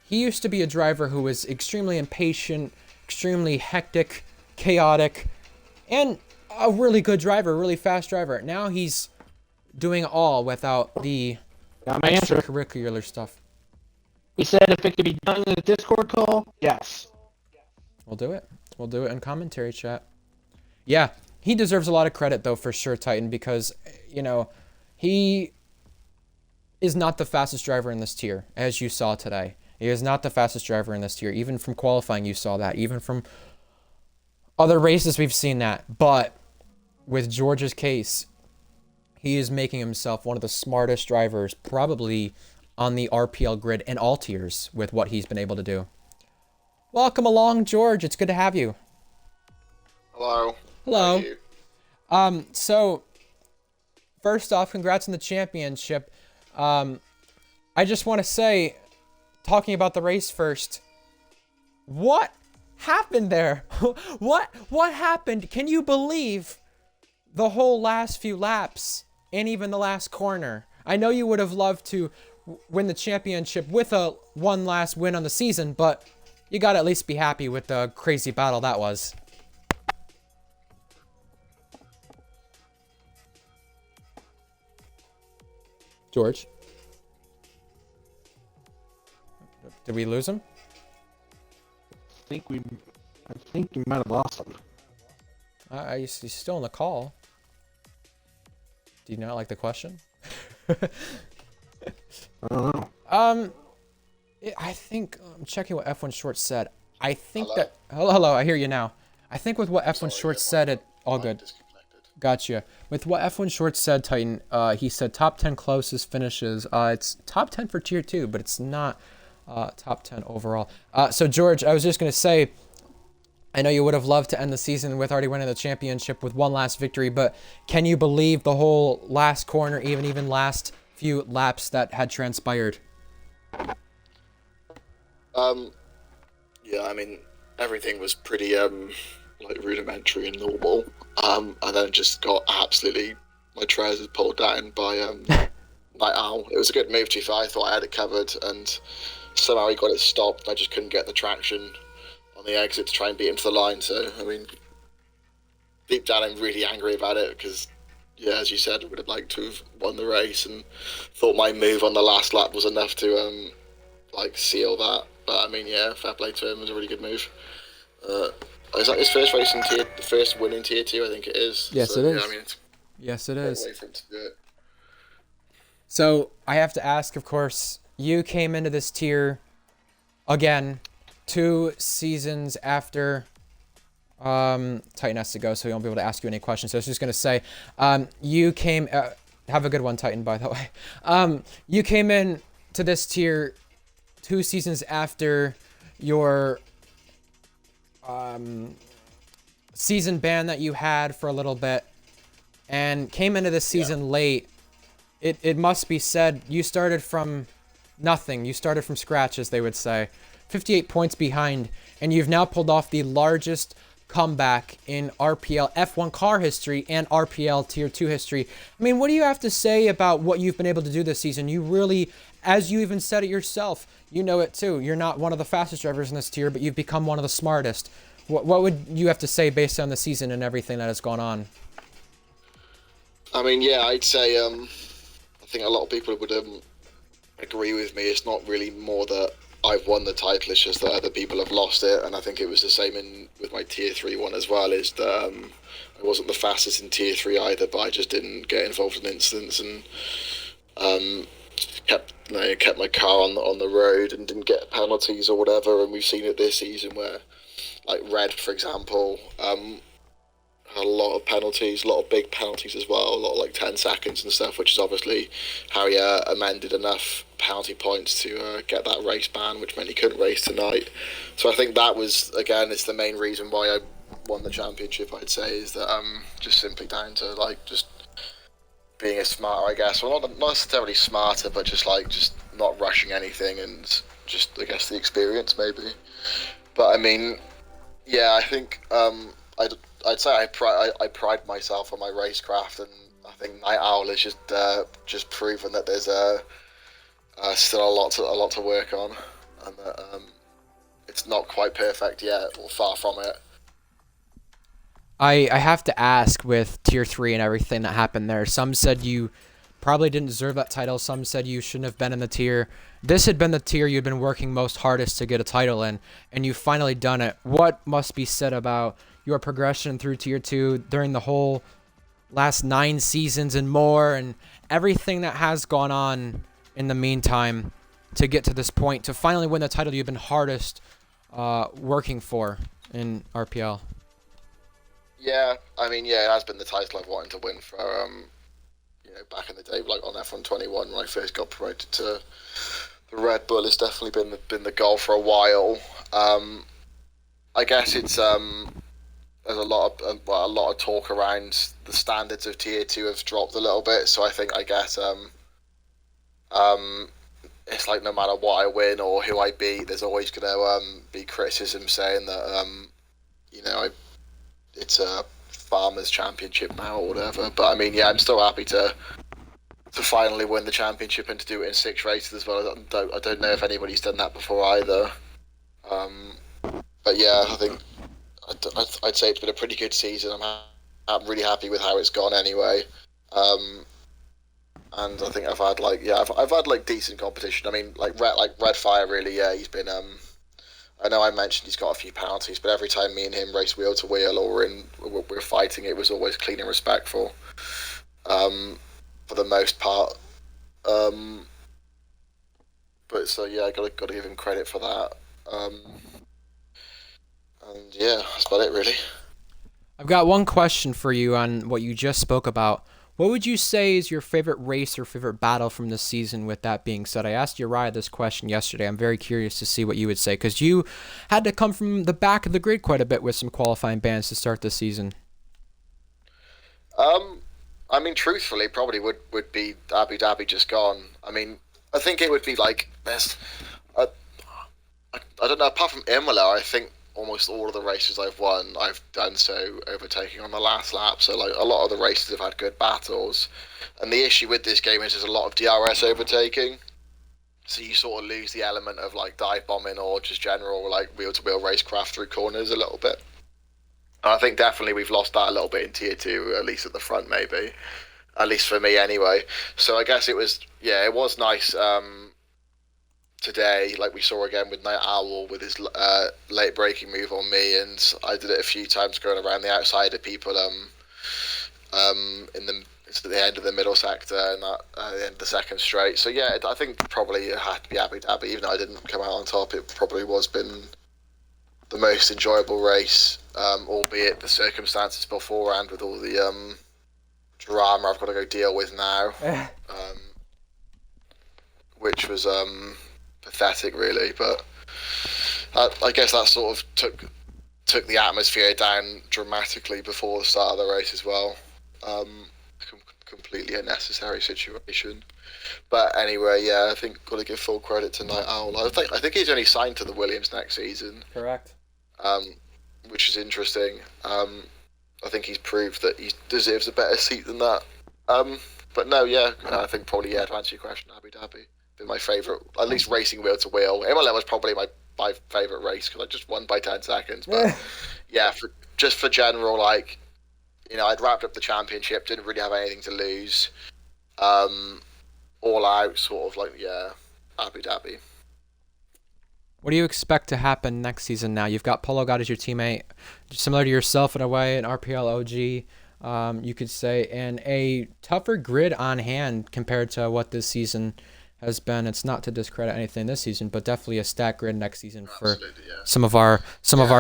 He used to be a driver who was extremely impatient, extremely hectic, chaotic, and a really good driver, really fast driver. Now he's doing it all without the Got my answer. extracurricular stuff. He said if it could be done in a Discord call, yes. We'll do it. We'll do it in commentary chat. Yeah, he deserves a lot of credit though for sure, Titan, because he is not the fastest driver in this tier, as you saw today. He is not the fastest driver in this tier. Even from qualifying, you saw that. Even from other races, we've seen that. But with George's case, he is making himself one of the smartest drivers probably on the RPL grid in all tiers with what he's been able to do. Welcome along, George. It's good to have you. Hello. Hello. How are you? So, first off, congrats on the championship. I just want to say, talking about the race first, what happened there? What happened? Can you believe the whole last few laps and even the last corner? I know you would have loved to win the championship with one last win on the season, but you gotta at least be happy with the crazy battle that was. George? Did we lose him? I think you might have lost him. He's still on the call. Do you not like the question? I don't know. I think I'm checking what F1 Short said. I think Hello? that hello, I hear you now. I think with what F1 Short said, it all good. Disconnected. Gotcha. With what F1 Short said, Titan, he said top 10 closest finishes. It's top 10 for Tier 2, but it's not top 10 overall. So, George, I was just going to say, I know you would have loved to end the season with already winning the championship with one last victory, but can you believe the whole last corner, even last few laps that had transpired? Yeah, I mean, everything was pretty, like, rudimentary and normal, and then just got absolutely, my trousers pulled down by Night Owl. It was a good move, to be fair. I thought I had it covered, and somehow he got it stopped. And I just couldn't get the traction on the exit to try and beat him to the line. So, I mean, deep down, I'm really angry about it because, yeah, as you said, I would have liked to have won the race and thought my move on the last lap was enough to seal that. But I mean, yeah, fair play to him. It was a really good move. Is that his first race in the first win in Tier 2? I think it is. Yes, so, it is. Yeah, I mean, it's Yes, it a great is. way for him to do it. So I have to ask, of course, you came into this tier again 2 seasons after Titan has to go, so he won't be able to ask you any questions. So I was just going to say, you came... have a good one, Titan, by the way. You came in to this tier 2 seasons after your season ban that you had for a little bit, and came into this season late. It must be said, you started from nothing. You started from scratch, as they would say. 58 points behind, and you've now pulled off the largest comeback in RPL F1 car history and RPL Tier 2 history. I mean, what do you have to say about what you've been able to do this season? You really, as you even said it yourself, you know it too. You're not one of the fastest drivers in this tier, but you've become one of the smartest. What would you have to say based on the season and everything that has gone on? I mean, yeah, I'd say I think a lot of people would agree with me. It's not really more that I've won the title, it's just that other people have lost it, and I think it was the same with my Tier 3 one as well, is that I wasn't the fastest in Tier 3 either, but I just didn't get involved in incidents and kept my car on the road and didn't get penalties or whatever. And we've seen it this season where, like Red, for example, had a lot of penalties, a lot of big penalties as well, a lot of like 10 seconds and stuff, which is obviously how he amended enough penalty points to get that race ban, which meant he couldn't race tonight. So I think that was, again, it's the main reason why I won the championship, I'd say, is that just simply down to like just being a smarter, I guess. Well, not necessarily smarter, but just not rushing anything and just, I guess, the experience maybe. But I mean, yeah, I think I'd say I pride myself on my racecraft, and I think Night Owl has just proven that there's still a lot to work on, and that it's not quite perfect yet, or far from it. I have to ask, with Tier 3 and everything that happened there, some said you probably didn't deserve that title, some said you shouldn't have been in the tier. This had been the tier you'd been working most hardest to get a title in, and you've finally done it. What must be said about your progression through Tier 2 during the whole last 9 seasons and more, and everything that has gone on in the meantime to get to this point, to finally win the title you've been hardest working for in RPL? Yeah, I mean, yeah, it has been the title I've wanted to win for, back in the day, like on F1 21 when I first got promoted to the Red Bull. It's definitely been the goal for a while. I guess it's there's a lot of talk around the standards of Tier 2 have dropped a little bit, so I guess it's like no matter what I win or who I beat, there's always gonna be criticism saying that it's a farmers championship now or whatever. But I mean, yeah, I'm still happy to finally win the championship and to do it in 6 races as well. I don't know if anybody's done that before either. But yeah, I think I'd say it's been a pretty good season. I'm really happy with how it's gone anyway. And I think I've had decent competition. I mean, like Red Fire, really, yeah, he's been I know I mentioned he's got a few penalties, but every time me and him race wheel to wheel or we're fighting, it was always clean and respectful, for the most part. But so yeah, I gotta give him credit for that. And yeah, that's about it really. I've got one question for you on what you just spoke about. What would you say is your favorite race or favorite battle from this season? With that being said, I asked Uriah this question yesterday. I'm very curious to see what you would say, because you had to come from the back of the grid quite a bit with some qualifying bans to start the season. I mean, truthfully, probably would be Abu Dhabi just gone. I mean, I think it would be like there's, I don't know, apart from Imola, I think almost all of the races I've won, I've done so overtaking on the last lap. So like a lot of the races have had good battles, and the issue with this game is there's a lot of DRS overtaking. So you sort of lose the element of like dive bombing or just general like wheel-to-wheel racecraft through corners a little bit. And I think definitely we've lost that a little bit in Tier 2, at least at the front maybe. At least for me anyway. So I guess it was nice today, like we saw again with Night Owl with his late braking move on me, and I did it a few times going around the outside of people in the end of the middle sector and that the end of the second straight. So yeah, I think probably it had to be Abu Dhabi, even though I didn't come out on top. It probably was been the most enjoyable race, albeit the circumstances beforehand with all the drama I've got to go deal with now, which was pathetic really, but I guess that sort of took the atmosphere down dramatically before the start of the race as well. Completely unnecessary situation, but anyway, yeah, I think got to give full credit to Night Owl. I think he's only signed to the Williams next season. Correct. Which is interesting. I think he's proved that he deserves a better seat than that. But no, yeah, I think probably, yeah, to answer your question, Abu Dhabi been my favourite, at least racing wheel to wheel. Imola was probably my favourite race because I just won by 10 seconds. But yeah, for general, like, you know, I'd wrapped up the championship, didn't really have anything to lose. All out, sort of like, yeah, Abu Dhabi. What do you expect to happen next season now? You've got Polo God as your teammate, similar to yourself in a way, an RPL OG, you could say, and a tougher grid on hand compared to what this season has been. It's not to discredit anything this season, but definitely a stacked grid next season for some of our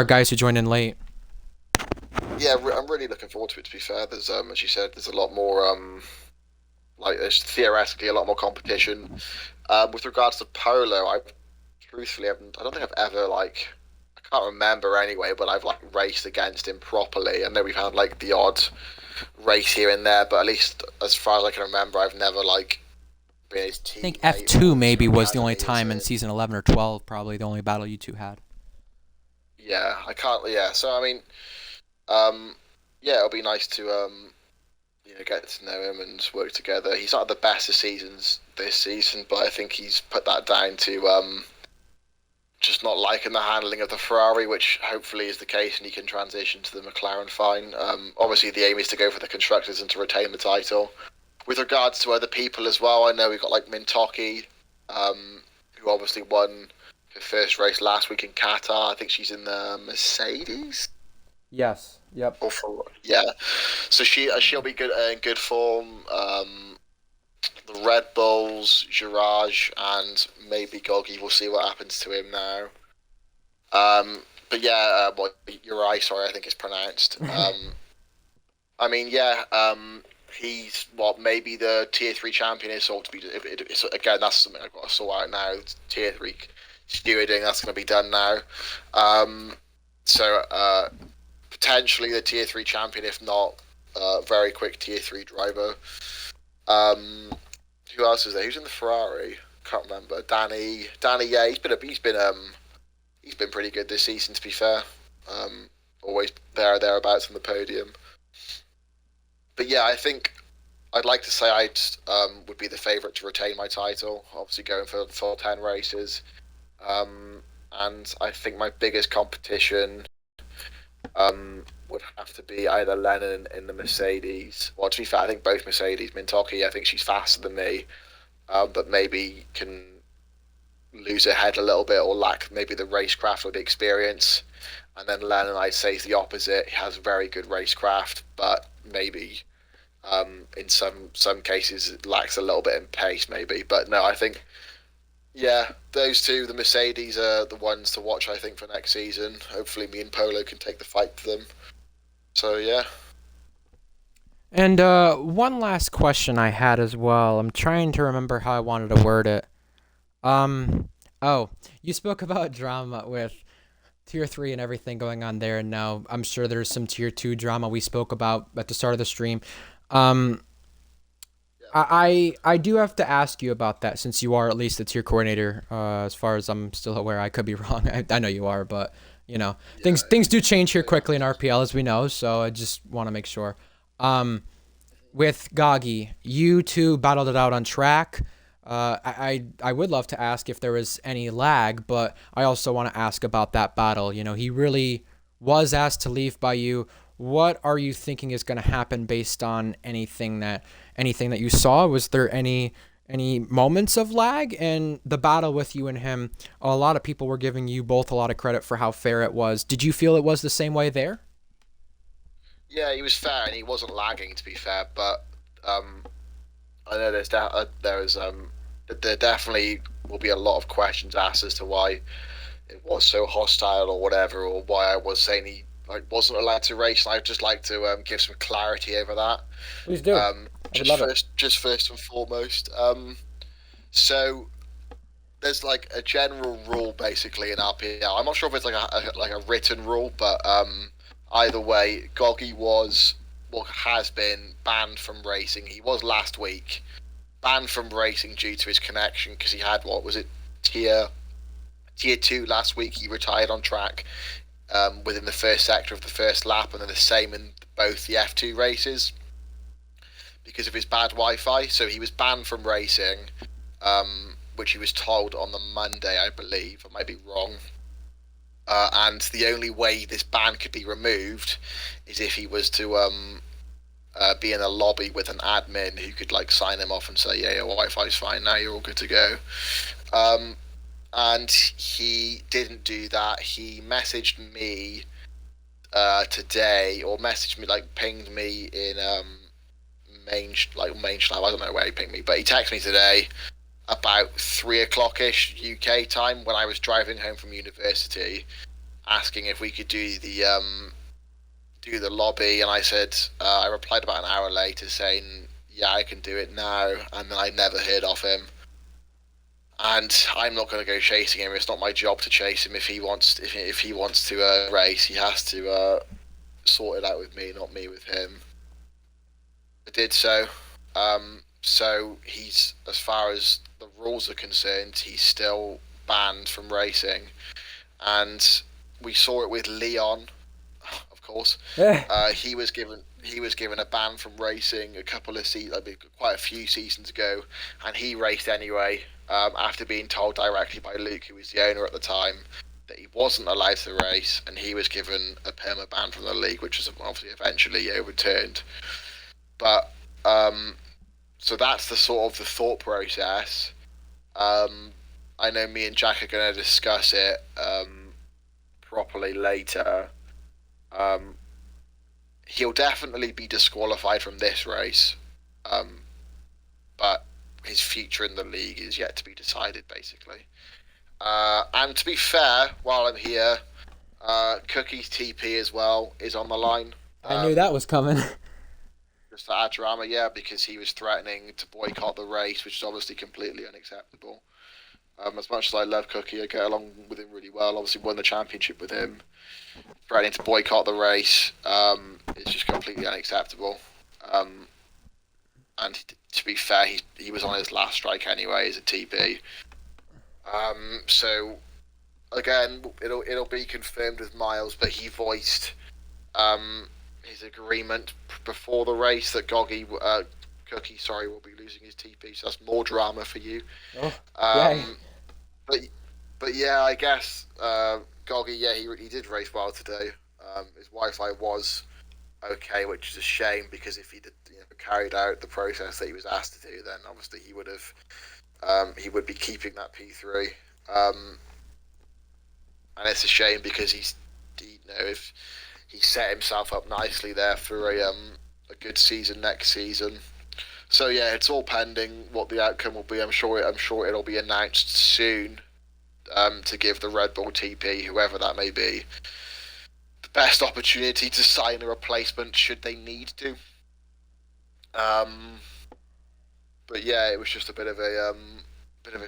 guys who joined in late. Yeah, I'm really looking forward to it, to be fair. There's, as you said, there's a lot more, there's theoretically a lot more competition. With regards to Polo, I don't think I've ever, I can't remember anyway, but I've, raced against him properly. I know we've had, the odd race here and there, but at least as far as I can remember, I've never, been his teammate. I think F2 maybe was the only time in season 11 or 12, probably the only battle you two had. Yeah, so, I mean, it'll be nice to, get to know him and work together. He's not the best of seasons this season, but I think he's put that down to, just not liking the handling of the Ferrari, which hopefully is the case, and he can transition to the McLaren fine. Obviously, the aim is to go for the constructors and to retain the title. With regards to other people as well, I know we've got Mintoki, who obviously won her first race last week in Qatar. I think she's in the Mercedes. Yes. Yep. Yeah. So she'll be good in good form. The Red Bulls, Girage, and maybe Goggy. We'll see what happens to him now. But yeah, Uri, sorry, I think it's pronounced. I mean, yeah, he's maybe the Tier 3 champion is sort to be. Again, that's something I've got to sort out now. Tier 3 stewarding, that's going to be done now. So potentially the Tier 3 champion, if not very quick Tier 3 driver. Who else is there? Who's in the Ferrari? Can't remember. Danny. Yeah, he's been pretty good this season, to be fair. Always thereabouts on the podium. But yeah, I think I'd like to say I would be the favourite to retain my title. Obviously, going for full 10 races. And I think my biggest competition would have to be either Lennon in the Mercedes. Well, to be fair, I think both Mercedes. Mintoki, I think she's faster than me, but maybe can lose her head a little bit or lack maybe the racecraft or the experience. And then Lennon, I'd say, is the opposite. He has very good racecraft, but maybe in some cases it lacks a little bit in pace, maybe. But no, I think, yeah, those two, the Mercedes, are the ones to watch, I think, for next season. Hopefully me and Polo can take the fight to them. So, yeah. And one last question I had as well. I'm trying to remember how I wanted to word it. You spoke about drama with Tier 3 and everything going on there, and now I'm sure there's some Tier 2 drama we spoke about at the start of the stream. I do have to ask you about that, since you are at least the tier coordinator, as far as I'm still aware. I could be wrong. I know you are, but Things do change here quickly in RPL, as we know. So I just want to make sure. With Goggy, you two battled it out on track. I would love to ask if there was any lag, but I also want to ask about that battle. He really was asked to leave by you. What are you thinking is going to happen based on anything that you saw? Was there any moments of lag in the battle with you and him? A lot of people were giving you both a lot of credit for how fair it was. Did you feel it was the same way there? Yeah, he was fair and he wasn't lagging, to be fair. But I know there definitely will be a lot of questions asked as to why it was so hostile or whatever, or why I was saying he wasn't allowed to race. And I'd just like to give some clarity over that. Please do. I would love it. Just first and foremost. So there's a general rule basically in RPL. I'm not sure if it's a written rule, but either way, Goggy has been banned from racing. He was last week banned from racing due to his connection because he had tier 2 last week. He retired on track within the first sector of the first lap, and then the same in both the F2 races because of his bad Wi-Fi. So he was banned from racing, which he was told on the Monday, I believe. I might be wrong. And the only way this ban could be removed is if he was to be in a lobby with an admin who could sign him off and say, yeah, your Wi-Fi's fine now, you're all good to go. And he didn't do that. He messaged me today, or pinged me in main Schlab. I don't know where he pinged me, but he texted me today about 3:00ish UK time when I was driving home from university, asking if we could do the lobby, and I said I replied about an hour later saying, yeah, I can do it now, and then I never heard of him. And I'm not going to go chasing him. It's not my job to chase him. If he wants to race, he has to sort it out with me, not me with him. I did so. So he's, as far as the rules are concerned, he's still banned from racing. And we saw it with Leon, of course. He was given a ban from racing quite a few seasons ago, and he raced anyway. After being told directly by Luke, who was the owner at the time, that he wasn't allowed to race, and he was given a perma ban from the league, which was obviously eventually overturned. But so that's the sort of the thought process. I know me and Jack are going to discuss it properly later. He'll definitely be disqualified from this race, but his future in the league is yet to be decided, basically. And to be fair, while I'm here, Cookie's TP as well is on the line. I knew that was coming. Just to add drama, yeah, because he was threatening to boycott the race, which is obviously completely unacceptable. As much as I love Cookie, I get along with him really well. Obviously won the championship with him. Threatening to boycott the race is just completely unacceptable. And to be fair, he was on his last strike anyway as a TP. So again, it'll be confirmed with Miles, but he voiced his agreement before the race that Cookie will be losing his TP. So that's more drama for you. But yeah, I guess Goggy, yeah, he did race well today. His Wi-Fi was okay, which is a shame, because if he did carried out the process that he was asked to do, then obviously he would be keeping that P3. And it's a shame because if he set himself up nicely there for a good season next season. So yeah, it's all pending what the outcome will be. I'm sure it'll be announced soon to give the Red Bull TP, whoever that may be, the best opportunity to sign a replacement should they need to. But yeah, it was just a bit of a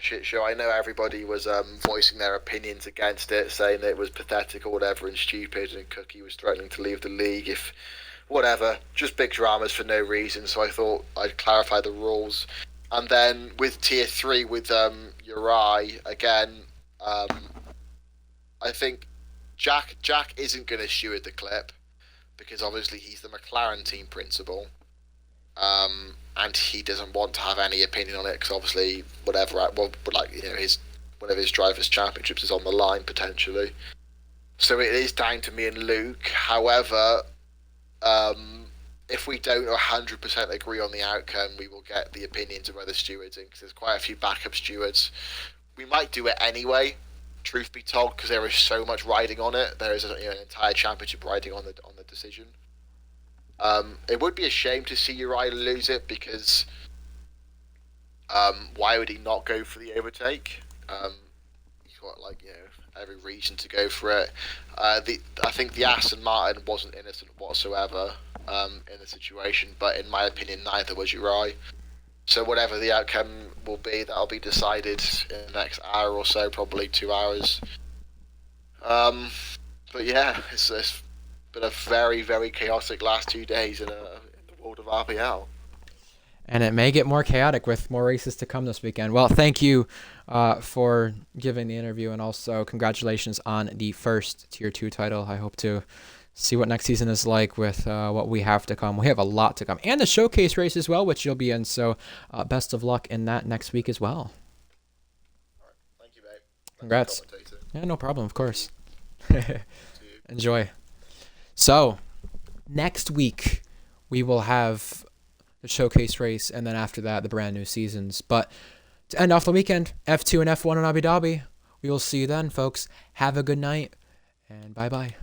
shit show. I know everybody was voicing their opinions against it, saying that it was pathetic or whatever and stupid, and Cookie was threatening to leave the league if whatever, just big dramas for no reason. So I thought I'd clarify the rules. And then with tier 3 with Uri again, I think Jack isn't going to steward the clip because obviously he's the McLaren team principal, and he doesn't want to have any opinion on it because obviously one of his drivers' championships is on the line potentially. So it is down to me and Luke. However, if we don't 100% agree on the outcome, we will get the opinions of other stewards in, because there's quite a few backup stewards. We might do it anyway, truth be told, because there is so much riding on it. There is an entire championship riding on the decision. It would be a shame to see Uri lose it, because why would he not go for the overtake? He's got every reason to go for it. I think the Aston Martin wasn't innocent whatsoever in the situation, but in my opinion, neither was Uri. So whatever the outcome will be, that'll be decided in the next hour or so, probably 2 hours. But yeah, it's been a very, very chaotic last 2 days in the world of RPL. And it may get more chaotic with more races to come this weekend. Well, thank you for giving the interview, and also congratulations on the first Tier 2 title. I hope to see what next season is like with what we have to come. We have a lot to come. And the showcase race as well, which you'll be in. So best of luck in that next week as well. All right. Thank you, mate. Congrats. Yeah, no problem, of course. Enjoy. So next week we will have the showcase race, and then after that, the brand new seasons. But to end off the weekend, F2 and F1 in Abu Dhabi. We will see you then, folks. Have a good night, and bye-bye.